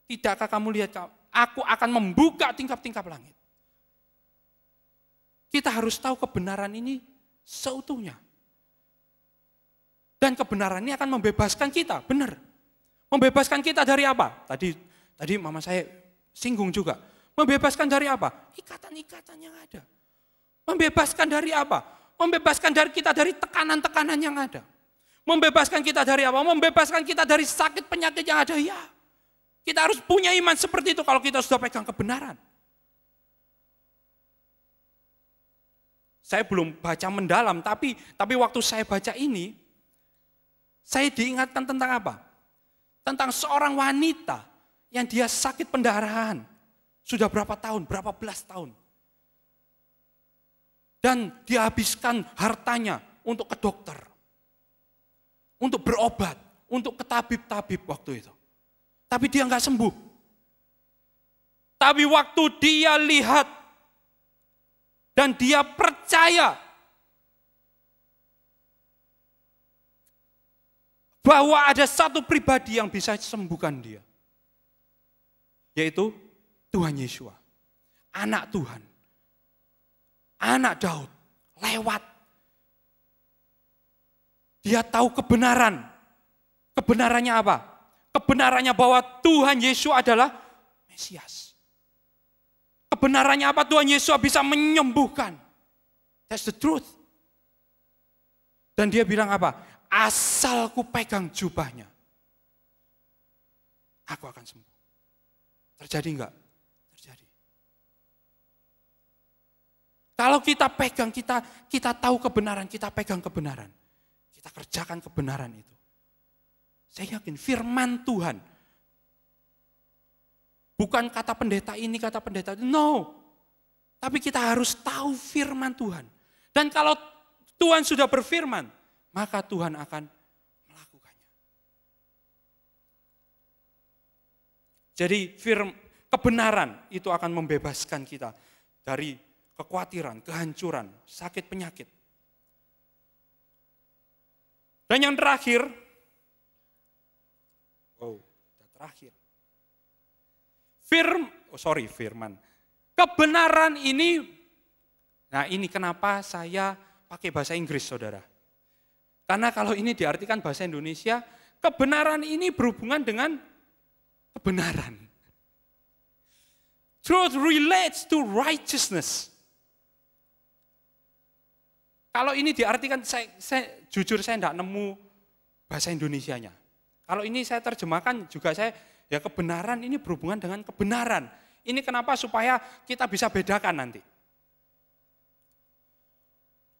tidakkah kamu lihat, aku akan membuka tingkap-tingkap langit. Kita harus tahu kebenaran ini seutuhnya. Dan kebenaran ini akan membebaskan kita, benar. Membebaskan kita dari apa? Tadi mama saya singgung juga. Membebaskan dari apa? Ikatan-ikatan yang ada. Membebaskan dari apa? Membebaskan dari kita dari tekanan-tekanan yang ada. Membebaskan kita dari apa? Membebaskan kita dari sakit penyakit yang ada. Ya, kita harus punya iman seperti itu kalau kita sudah pegang kebenaran. Saya belum baca mendalam, tapi waktu saya baca ini, saya diingatkan tentang apa? Tentang seorang wanita yang dia sakit pendarahan. Sudah berapa tahun, berapa belas tahun. Dan dia habiskan hartanya untuk ke dokter. Untuk berobat, untuk ke tabib-tabib waktu itu. Tapi dia nggak sembuh. Tapi waktu dia lihat dan dia percaya bahwa ada satu pribadi yang bisa sembuhkan dia. Yaitu Tuhan Yesus. Anak Tuhan. Anak Daud. Lewat. Dia tahu kebenaran. Kebenarannya apa? Kebenarannya bahwa Tuhan Yesus adalah Mesias. Kebenarannya apa? Tuhan Yesus bisa menyembuhkan. That's the truth. Dan dia bilang apa? Asal ku pegang jubahnya, aku akan sembuh. Terjadi enggak? Terjadi. Kalau kita pegang, kita tahu kebenaran, kita pegang kebenaran. Kita kerjakan kebenaran itu. Saya yakin firman Tuhan. Bukan kata pendeta ini, kata pendeta itu. No. Tapi kita harus tahu firman Tuhan. Dan kalau Tuhan sudah berfirman, maka Tuhan akan melakukannya. Jadi kebenaran itu akan membebaskan kita dari kekhawatiran, kehancuran, sakit penyakit. Dan yang terakhir, firman. Kebenaran ini, nah ini kenapa saya pakai bahasa Inggris, saudara. Karena kalau ini diartikan bahasa Indonesia, kebenaran ini berhubungan dengan kebenaran. Truth relates to righteousness. Kalau ini diartikan, jujur saya tidak nemu bahasa Indonesianya. Kalau ini saya terjemahkan juga ya kebenaran ini berhubungan dengan kebenaran. Ini kenapa supaya kita bisa bedakan nanti.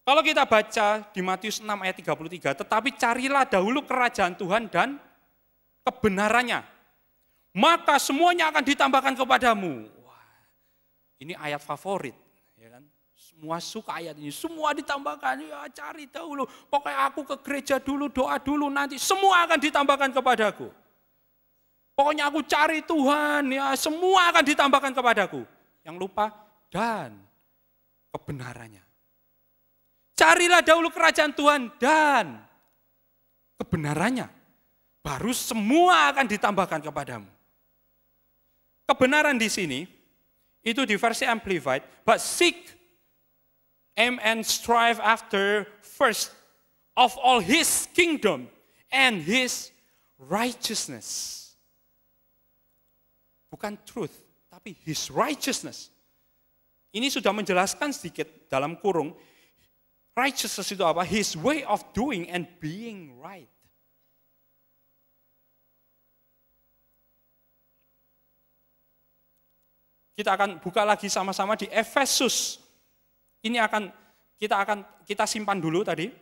Kalau kita baca di Matius 6 ayat 33, tetapi carilah dahulu kerajaan Tuhan dan kebenarannya, maka semuanya akan ditambahkan kepadamu. Wah, ini ayat favorit, ya kan? Semua suka ayat ini, semua ditambahkan, ya cari dahulu. Pokoknya aku ke gereja dulu, doa dulu, nanti semua akan ditambahkan kepadaku. Pokoknya aku cari Tuhan, ya semua akan ditambahkan kepadaku. Yang lupa, dan kebenarannya. Carilah dahulu kerajaan Tuhan dan kebenarannya. Baru semua akan ditambahkan kepadamu. Kebenaran di sini, itu di versi Amplified, but seek, aim and strive after first of all His kingdom and His righteousness. Bukan truth, tapi His righteousness. Ini sudah menjelaskan sedikit dalam kurung, righteousness itu apa? His way of doing and being right. Kita akan buka lagi sama-sama di Efesus. Ini kita simpan dulu tadi.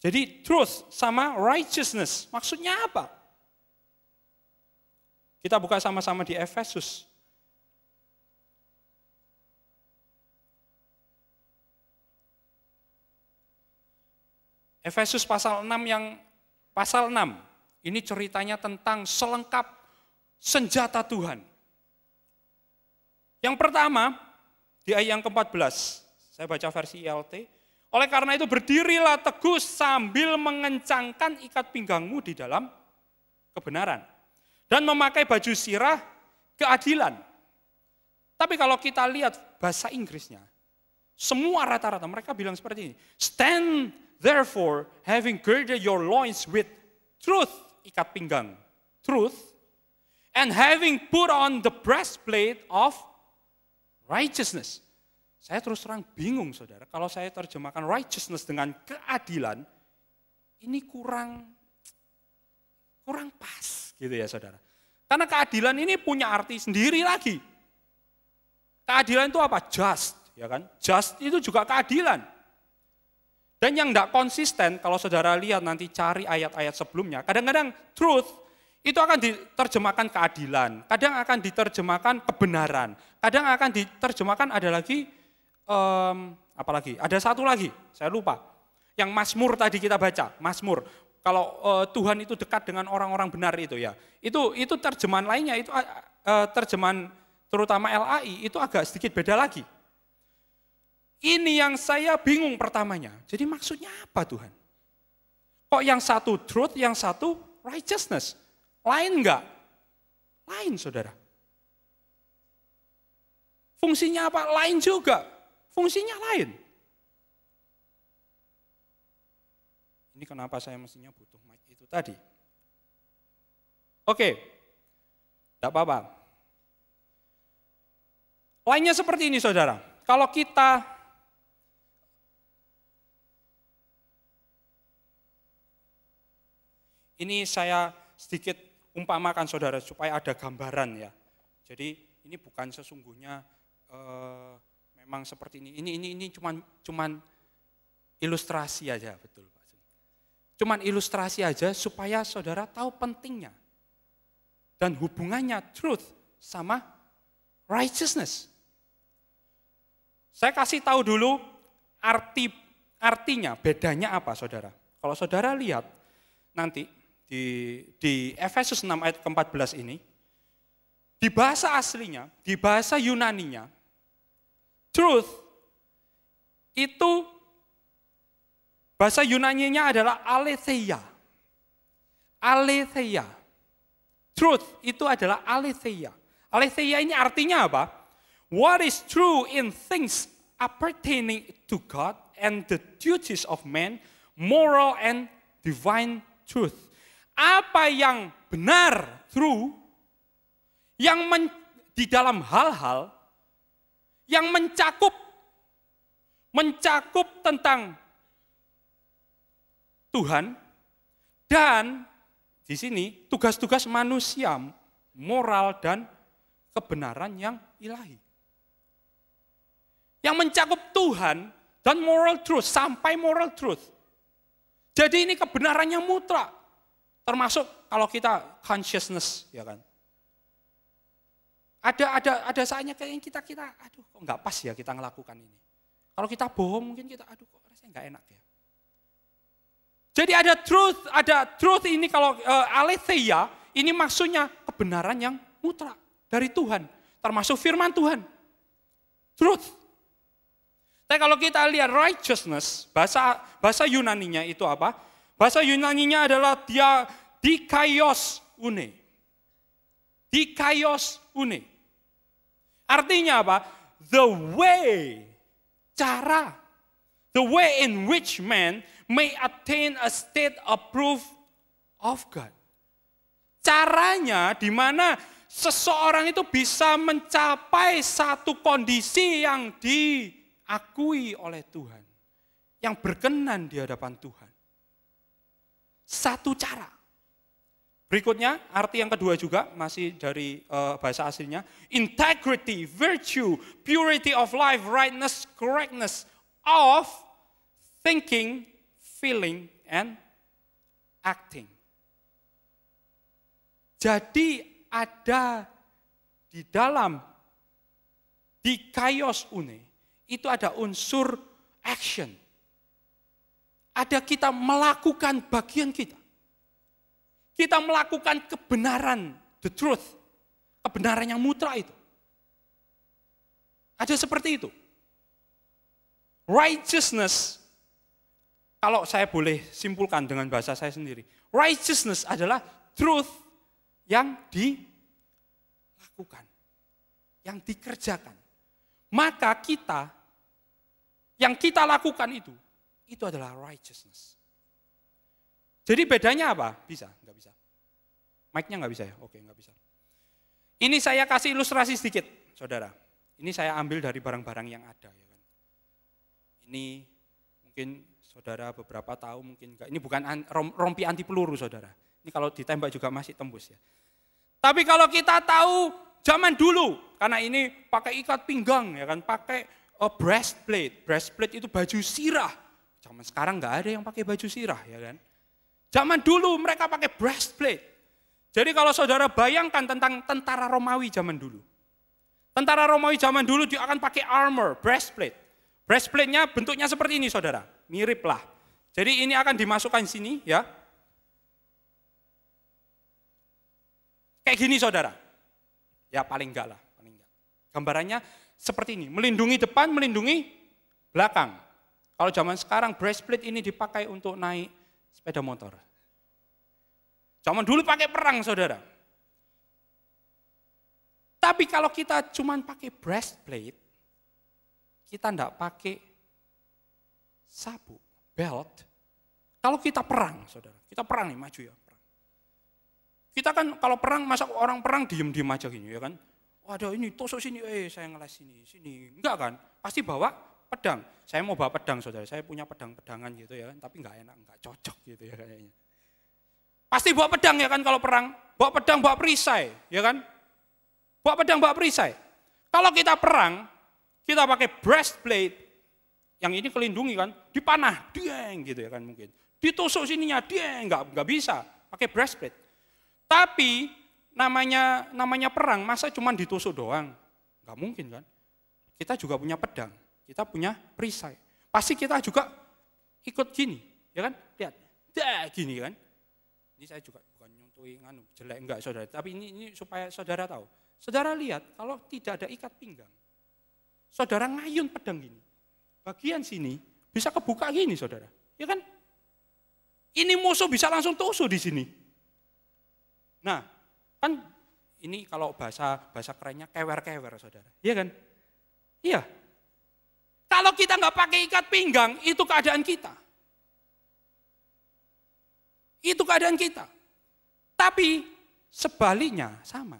Jadi truth sama righteousness, maksudnya apa? Kita buka sama-sama di Efesus. Efesus pasal 6 ini ceritanya tentang selengkap senjata Tuhan. Yang pertama, di ayat yang ke-14, saya baca versi ILT. Oleh karena itu berdirilah teguh sambil mengencangkan ikat pinggangmu di dalam kebenaran. Dan memakai baju sirah keadilan. Tapi kalau kita lihat bahasa Inggrisnya, semua rata-rata mereka bilang seperti ini. Stand therefore having girded your loins with truth, ikat pinggang, truth, and having put on the breastplate of righteousness. Saya terus terang bingung, saudara. Kalau saya terjemahkan righteousness dengan keadilan, ini kurang pas, gitu ya, saudara. Karena keadilan ini punya arti sendiri lagi. Keadilan itu apa? Just, ya kan? Just itu juga keadilan. Dan yang tidak konsisten, kalau saudara lihat nanti cari ayat-ayat sebelumnya, kadang-kadang truth itu akan diterjemahkan keadilan, kadang akan diterjemahkan kebenaran, kadang akan diterjemahkan ada lagi, ada satu lagi, saya lupa. Yang Mazmur tadi kita baca, Mazmur. Kalau Tuhan itu dekat dengan orang-orang benar itu ya. Itu terjemahan lainnya, itu terjemahan terutama LAI itu agak sedikit beda lagi. Ini yang saya bingung pertamanya. Jadi maksudnya apa Tuhan? Kok yang satu truth, yang satu righteousness? Lain enggak? Lain, saudara. Fungsinya apa? Lain juga. Fungsinya lain. Ini kenapa saya mestinya butuh mic itu tadi. Oke, tidak apa-apa. Lainnya seperti ini, saudara. Kalau kita ini saya sedikit umpamakan, saudara, supaya ada gambaran ya. Jadi ini bukan sesungguhnya memang seperti ini. Ini cuman ilustrasi aja, betul Pak. Cuman ilustrasi aja supaya saudara tahu pentingnya dan hubungannya truth sama righteousness. Saya kasih tahu dulu arti artinya bedanya apa saudara? Kalau saudara lihat nanti di Efesus 6 ayat ke-14 ini, di bahasa aslinya, di bahasa Yunaninya, truth itu bahasa Yunaninya adalah aletheia. Aletheia. Truth itu adalah aletheia. Aletheia ini artinya apa? What is true in things appertaining to God and the duties of man, moral and divine truth. Apa yang benar, true, yang di dalam hal-hal yang mencakup tentang Tuhan dan di sini tugas-tugas manusia, moral dan kebenaran yang ilahi. Yang mencakup Tuhan dan moral truth, sampai moral truth. Jadi ini kebenaran yang mutlak. Termasuk kalau kita consciousness, ya kan. Ada saatnya kayaknya kita aduh kok nggak pas ya kita ngelakukan ini. Kalau kita bohong mungkin kita aduh kok rasanya nggak enak ya. Jadi ada truth ini kalau aletheia, ini maksudnya kebenaran yang mutlak dari Tuhan. Termasuk firman Tuhan. Truth. Tapi kalau kita lihat righteousness, bahasa Yunaninya itu apa? Bahasa Yunaninya adalah dia dikaios une. Dikaios une. Artinya apa? The way, cara. The way in which man may attain a state approved of God. Caranya di mana seseorang itu bisa mencapai satu kondisi yang diakui oleh Tuhan. Yang berkenan di hadapan Tuhan. Satu cara. Berikutnya, arti yang kedua juga, masih dari bahasa aslinya. Integrity, virtue, purity of life, rightness, correctness of thinking, feeling, and acting. Jadi ada di dalam dikaios une, itu ada unsur action. Ada kita melakukan bagian kita. Kita melakukan kebenaran, the truth. Kebenaran yang mutlak itu. Ada seperti itu. Righteousness, kalau saya boleh simpulkan dengan bahasa saya sendiri. Righteousness adalah truth yang dilakukan. Yang dikerjakan. Maka yang kita lakukan itu adalah righteousness. Jadi bedanya apa? Bisa? Enggak bisa. Mic-nya enggak bisa ya? Oke, enggak bisa. Ini saya kasih ilustrasi sedikit, saudara. Ini saya ambil dari barang-barang yang ada. Ya kan? Ini mungkin saudara beberapa tahu, mungkin enggak. Ini bukan rompi anti peluru, saudara. Ini kalau ditembak juga masih tembus ya. Tapi kalau kita tahu zaman dulu, karena ini pakai ikat pinggang, ya kan, pakai breastplate. Breastplate itu baju sirah. Zaman sekarang enggak ada yang pakai baju sirah, ya kan. Zaman dulu mereka pakai breastplate. Jadi kalau saudara bayangkan tentang tentara Romawi zaman dulu. Tentara Romawi zaman dulu dia akan pakai armor, breastplate. Breastplate-nya bentuknya seperti ini saudara, mirip lah. Jadi ini akan dimasukkan sini ya. Kayak gini saudara. Ya paling enggak lah, paling enggak. Gambarannya seperti ini, melindungi depan, melindungi belakang. Kalau zaman sekarang breastplate ini dipakai untuk naik sepeda motor. Zaman dulu pakai perang, saudara. Tapi kalau kita cuma pakai breastplate, kita enggak pakai sabuk, belt. Kalau kita perang, saudara, kita perang nih, maju ya. Perang. Kita kan kalau perang, masa orang perang diem-diem aja gini, ya kan? Waduh ini tusuk sini, saya ngeles sini. Enggak kan? Pasti bawa pedang. Saya mau bawa pedang, saudara. Saya punya pedang-pedangan gitu ya kan, tapi enggak enak, enggak cocok gitu ya kayaknya. Pasti bawa pedang ya kan kalau perang. Bawa pedang, bawa perisai, ya kan? Bawa pedang, bawa perisai. Kalau kita perang, kita pakai breastplate, yang ini kelindungi kan, dipanah, dieng gitu ya kan mungkin. Ditusuk sininya, dieng, enggak bisa, pakai breastplate. Tapi namanya perang, masa cuma ditusuk doang? Enggak mungkin kan? Kita juga punya pedang, kita punya perisai. Pasti kita juga ikut gini, ya kan? Lihat, gini kan. Ini saya juga bukan nyontohi jelek enggak saudara, tapi ini supaya saudara tahu. Saudara lihat, kalau tidak ada ikat pinggang, saudara ngayun pedang gini, bagian sini bisa kebuka gini saudara, ya kan? Ini musuh bisa langsung tusuk di sini. Nah, kan ini kalau bahasa kerennya kewer-kewer saudara, iya kan? Iya. Kalau kita nggak pakai ikat pinggang, itu keadaan kita. Itu keadaan kita. Tapi sebaliknya sama.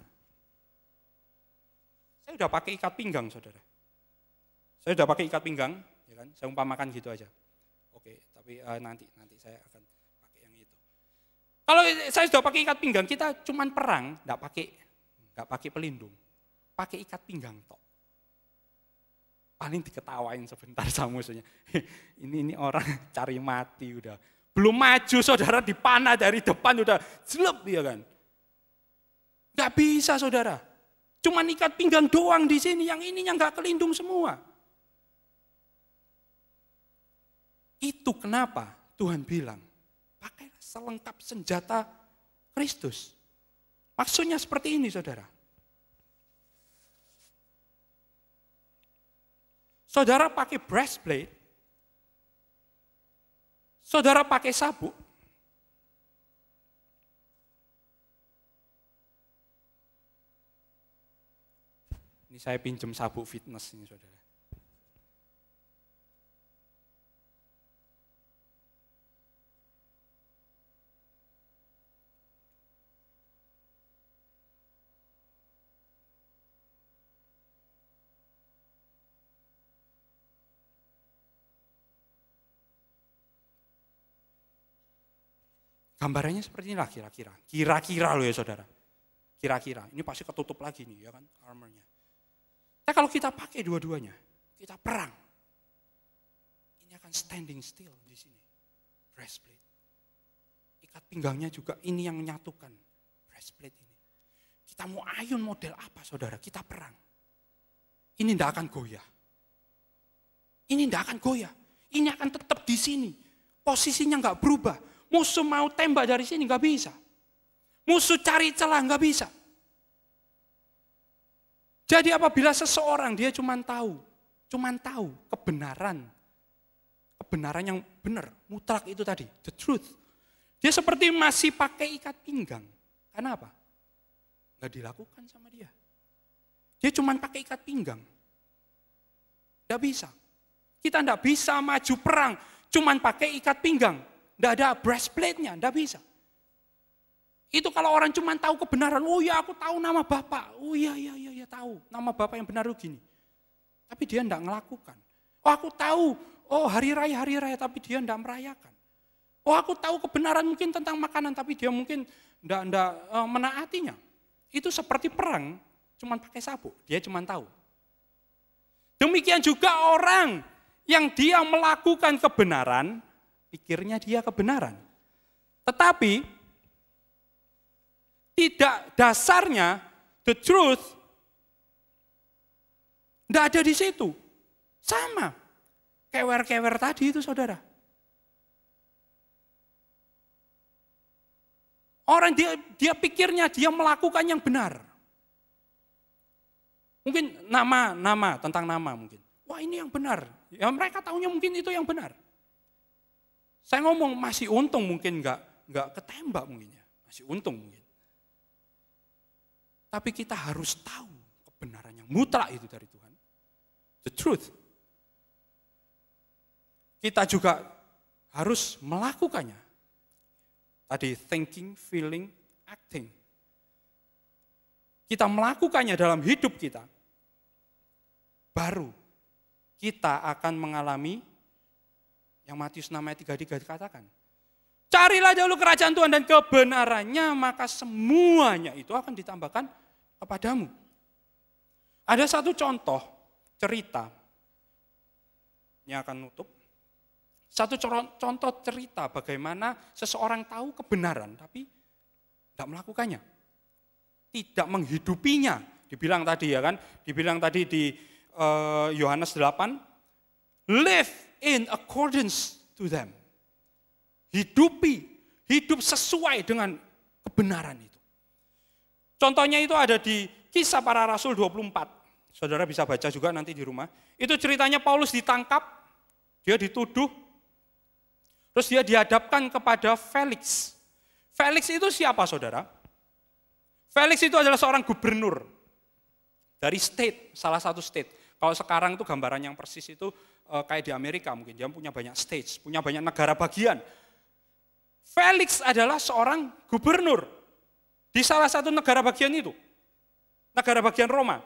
Saya udah pakai ikat pinggang, saudara. Saya udah pakai ikat pinggang, ya kan? Saya umpamakan gitu aja. Oke, tapi nanti saya akan pakai yang itu. Kalau saya sudah pakai ikat pinggang, kita cuman perang, nggak pakai pelindung, pakai ikat pinggang tok. Paling diketawain sebentar sama musuhnya. Ini orang cari mati udah. Belum maju saudara dipanah dari depan udah jelep ya kan. Gak bisa saudara. Cuma ikat pinggang doang di sini, yang ininya gak kelindung semua. Itu kenapa Tuhan bilang, pakailah selengkap senjata Kristus. Maksudnya seperti ini saudara. Saudara pakai breastplate, saudara pakai sabuk, ini saya pinjam sabuk fitness ini saudara. Gambarannya seperti inilah kira-kira. Kira-kira loh ya saudara. Kira-kira. Ini pasti ketutup lagi nih ya kan armornya. Tapi kalau kita pakai dua-duanya, kita perang. Ini akan standing still di sini. Breastplate. Ikat pinggangnya juga ini yang menyatukan. Breastplate ini. Kita mau ayun model apa saudara? Kita perang. Ini tidak akan goyah. Ini tidak akan goyah. Ini akan tetap di sini. Posisinya nggak berubah. Musuh mau tembak dari sini nggak bisa. Musuh cari celah nggak bisa. Jadi apabila seseorang dia cuma tahu kebenaran yang benar, mutlak itu tadi, the truth. Dia seperti masih pakai ikat pinggang. Karena apa? Nggak dilakukan sama dia. Dia cuma pakai ikat pinggang. Nggak bisa. Kita nggak bisa maju perang, cuma pakai ikat pinggang. Nggak ada breastplate-nya, nggak bisa. Itu kalau orang cuma tahu kebenaran, oh ya aku tahu nama Bapak, oh iya tahu, nama Bapak yang benar itu gini. Tapi dia nggak ngelakukan. Oh aku tahu, oh hari raya, tapi dia nggak merayakan. Oh aku tahu kebenaran mungkin tentang makanan, tapi dia mungkin nggak menaatinya. Itu seperti perang, cuma pakai sabuk, dia cuma tahu. Demikian juga orang yang dia melakukan kebenaran, pikirnya dia kebenaran. Tetapi tidak dasarnya the truth tidak ada di situ. Sama. Kewer-kewer tadi itu saudara. Orang dia pikirnya dia melakukan yang benar. Mungkin tentang nama mungkin. Wah ini yang benar. Ya mereka tahunya mungkin itu yang benar. Saya ngomong masih untung mungkin nggak ketembak mungkin ya. Masih untung mungkin. Tapi kita harus tahu kebenaran yang mutlak itu dari Tuhan. The truth. Kita juga harus melakukannya. Tadi thinking, feeling, acting. Kita melakukannya dalam hidup kita. Baru kita akan mengalami yang Matius 6 ayat 33 dikatakan. Carilah dahulu kerajaan Tuhan dan kebenarannya, maka semuanya itu akan ditambahkan kepadamu. Ada satu contoh cerita, ini akan nutup. Satu contoh cerita bagaimana seseorang tahu kebenaran tapi tidak melakukannya. Tidak menghidupinya. Dibilang tadi ya kan, dibilang tadi di Yohanes 8, live in accordance to them. hidup sesuai dengan kebenaran itu. Contohnya itu ada di Kisah Para Rasul 24. Saudara bisa baca juga nanti di rumah. Itu ceritanya Paulus ditangkap, dia dituduh, terus dia dihadapkan kepada Felix. Felix itu siapa saudara? Felix itu adalah seorang gubernur dari state, salah satu state. Kalau sekarang itu gambaran yang persis itu kayak di Amerika mungkin, dia punya banyak states, punya banyak negara bagian. Felix adalah seorang gubernur di salah satu negara bagian itu, negara bagian Roma.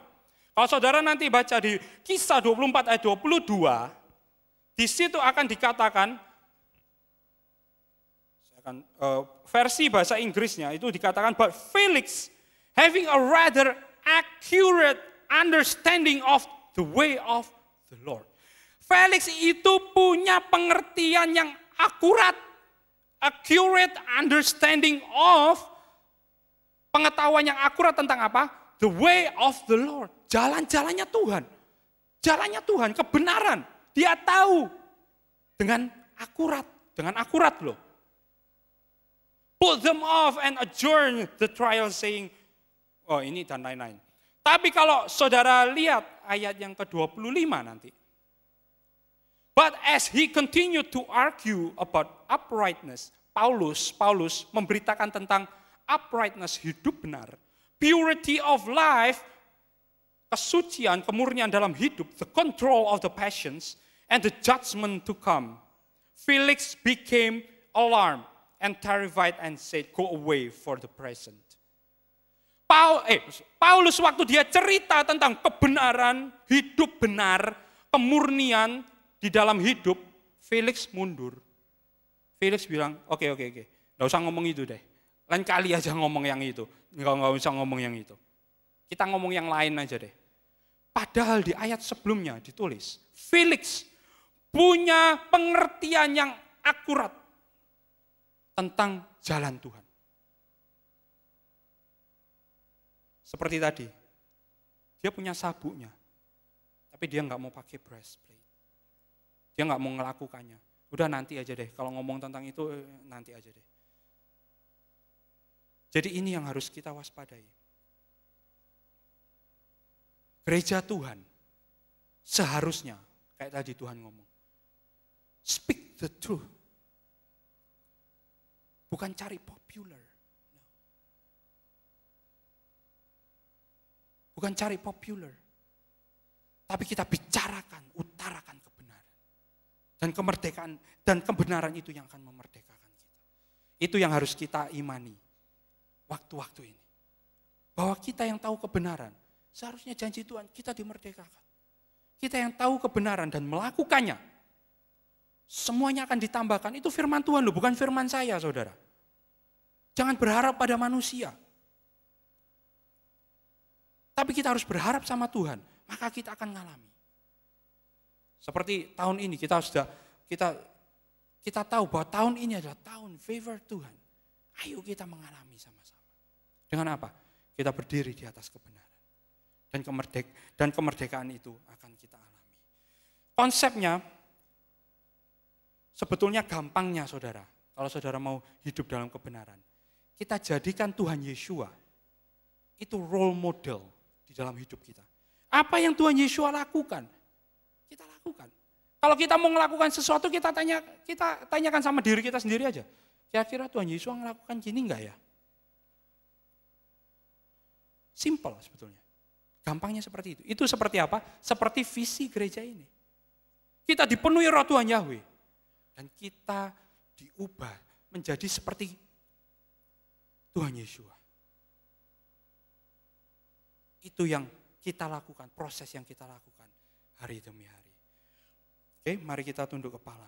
Kalau saudara nanti baca di Kisah 24 ayat 22, di situ akan dikatakan, versi bahasa Inggrisnya itu dikatakan, but Felix having a rather accurate understanding of the way of the Lord. Felix itu punya pengertian yang akurat, accurate understanding of, pengetahuan yang akurat tentang apa? The way of the Lord. Jalan-jalannya Tuhan. Jalannya Tuhan, kebenaran. Dia tahu dengan akurat loh. Pull them off and adjourn the trial saying, oh ini dan lain-lain. Tapi kalau saudara lihat ayat yang ke-25 nanti. But as he continued to argue about uprightness, Paulus memberitakan tentang uprightness, hidup benar, purity of life, kesucian, kemurnian dalam hidup, the control of the passions, and the judgment to come. Felix became alarmed and terrified and said, go away for the present. Paulus waktu dia cerita tentang kebenaran, hidup benar, kemurnian di dalam hidup, Felix mundur. Felix bilang, oke, nggak usah ngomong itu deh. Lain kali aja ngomong yang itu, nggak usah ngomong yang itu. Kita ngomong yang lain aja deh. Padahal di ayat sebelumnya ditulis, Felix punya pengertian yang akurat tentang jalan Tuhan. Seperti tadi, dia punya sabuknya, tapi dia nggak mau pakai breastplate. Dia nggak mau melakukannya. Udah nanti aja deh, kalau ngomong tentang itu nanti aja deh. Jadi ini yang harus kita waspadai. Gereja Tuhan seharusnya, kayak tadi Tuhan ngomong, speak the truth. Bukan cari popular. Bukan cari popular. Tapi kita bicarakan, utarakan kebenaran. Dan kemerdekaan, dan kebenaran itu yang akan memerdekakan kita. Itu yang harus kita imani. Waktu-waktu ini. Bahwa kita yang tahu kebenaran, seharusnya janji Tuhan kita dimerdekakan. Kita yang tahu kebenaran dan melakukannya, semuanya akan ditambahkan. Itu firman Tuhan loh, bukan firman saya saudara. Jangan berharap pada manusia. Tapi kita harus berharap sama Tuhan, maka kita akan mengalami. Seperti tahun ini kita tahu bahwa tahun ini adalah tahun favor Tuhan. Ayo kita mengalami sama-sama. Dengan apa? Kita berdiri di atas kebenaran. Dan kemerdekaan itu akan kita alami. Konsepnya sebetulnya gampangnya saudara. Kalau saudara mau hidup dalam kebenaran. Kita jadikan Tuhan Yeshua itu role model di dalam hidup kita. Apa yang Tuhan Yeshua lakukan? Kita lakukan. Kalau kita mau melakukan sesuatu kita tanyakan sama diri kita sendiri aja. Kira-kira Tuhan Yesus melakukan gini enggak ya? Simple sebetulnya. Gampangnya seperti itu. Itu seperti apa? Seperti visi gereja ini. Kita dipenuhi roh Tuhan Yahweh. Dan kita diubah menjadi seperti Tuhan Yesus. Itu yang kita lakukan, proses yang kita lakukan hari demi hari. Oke, mari kita tunduk kepala.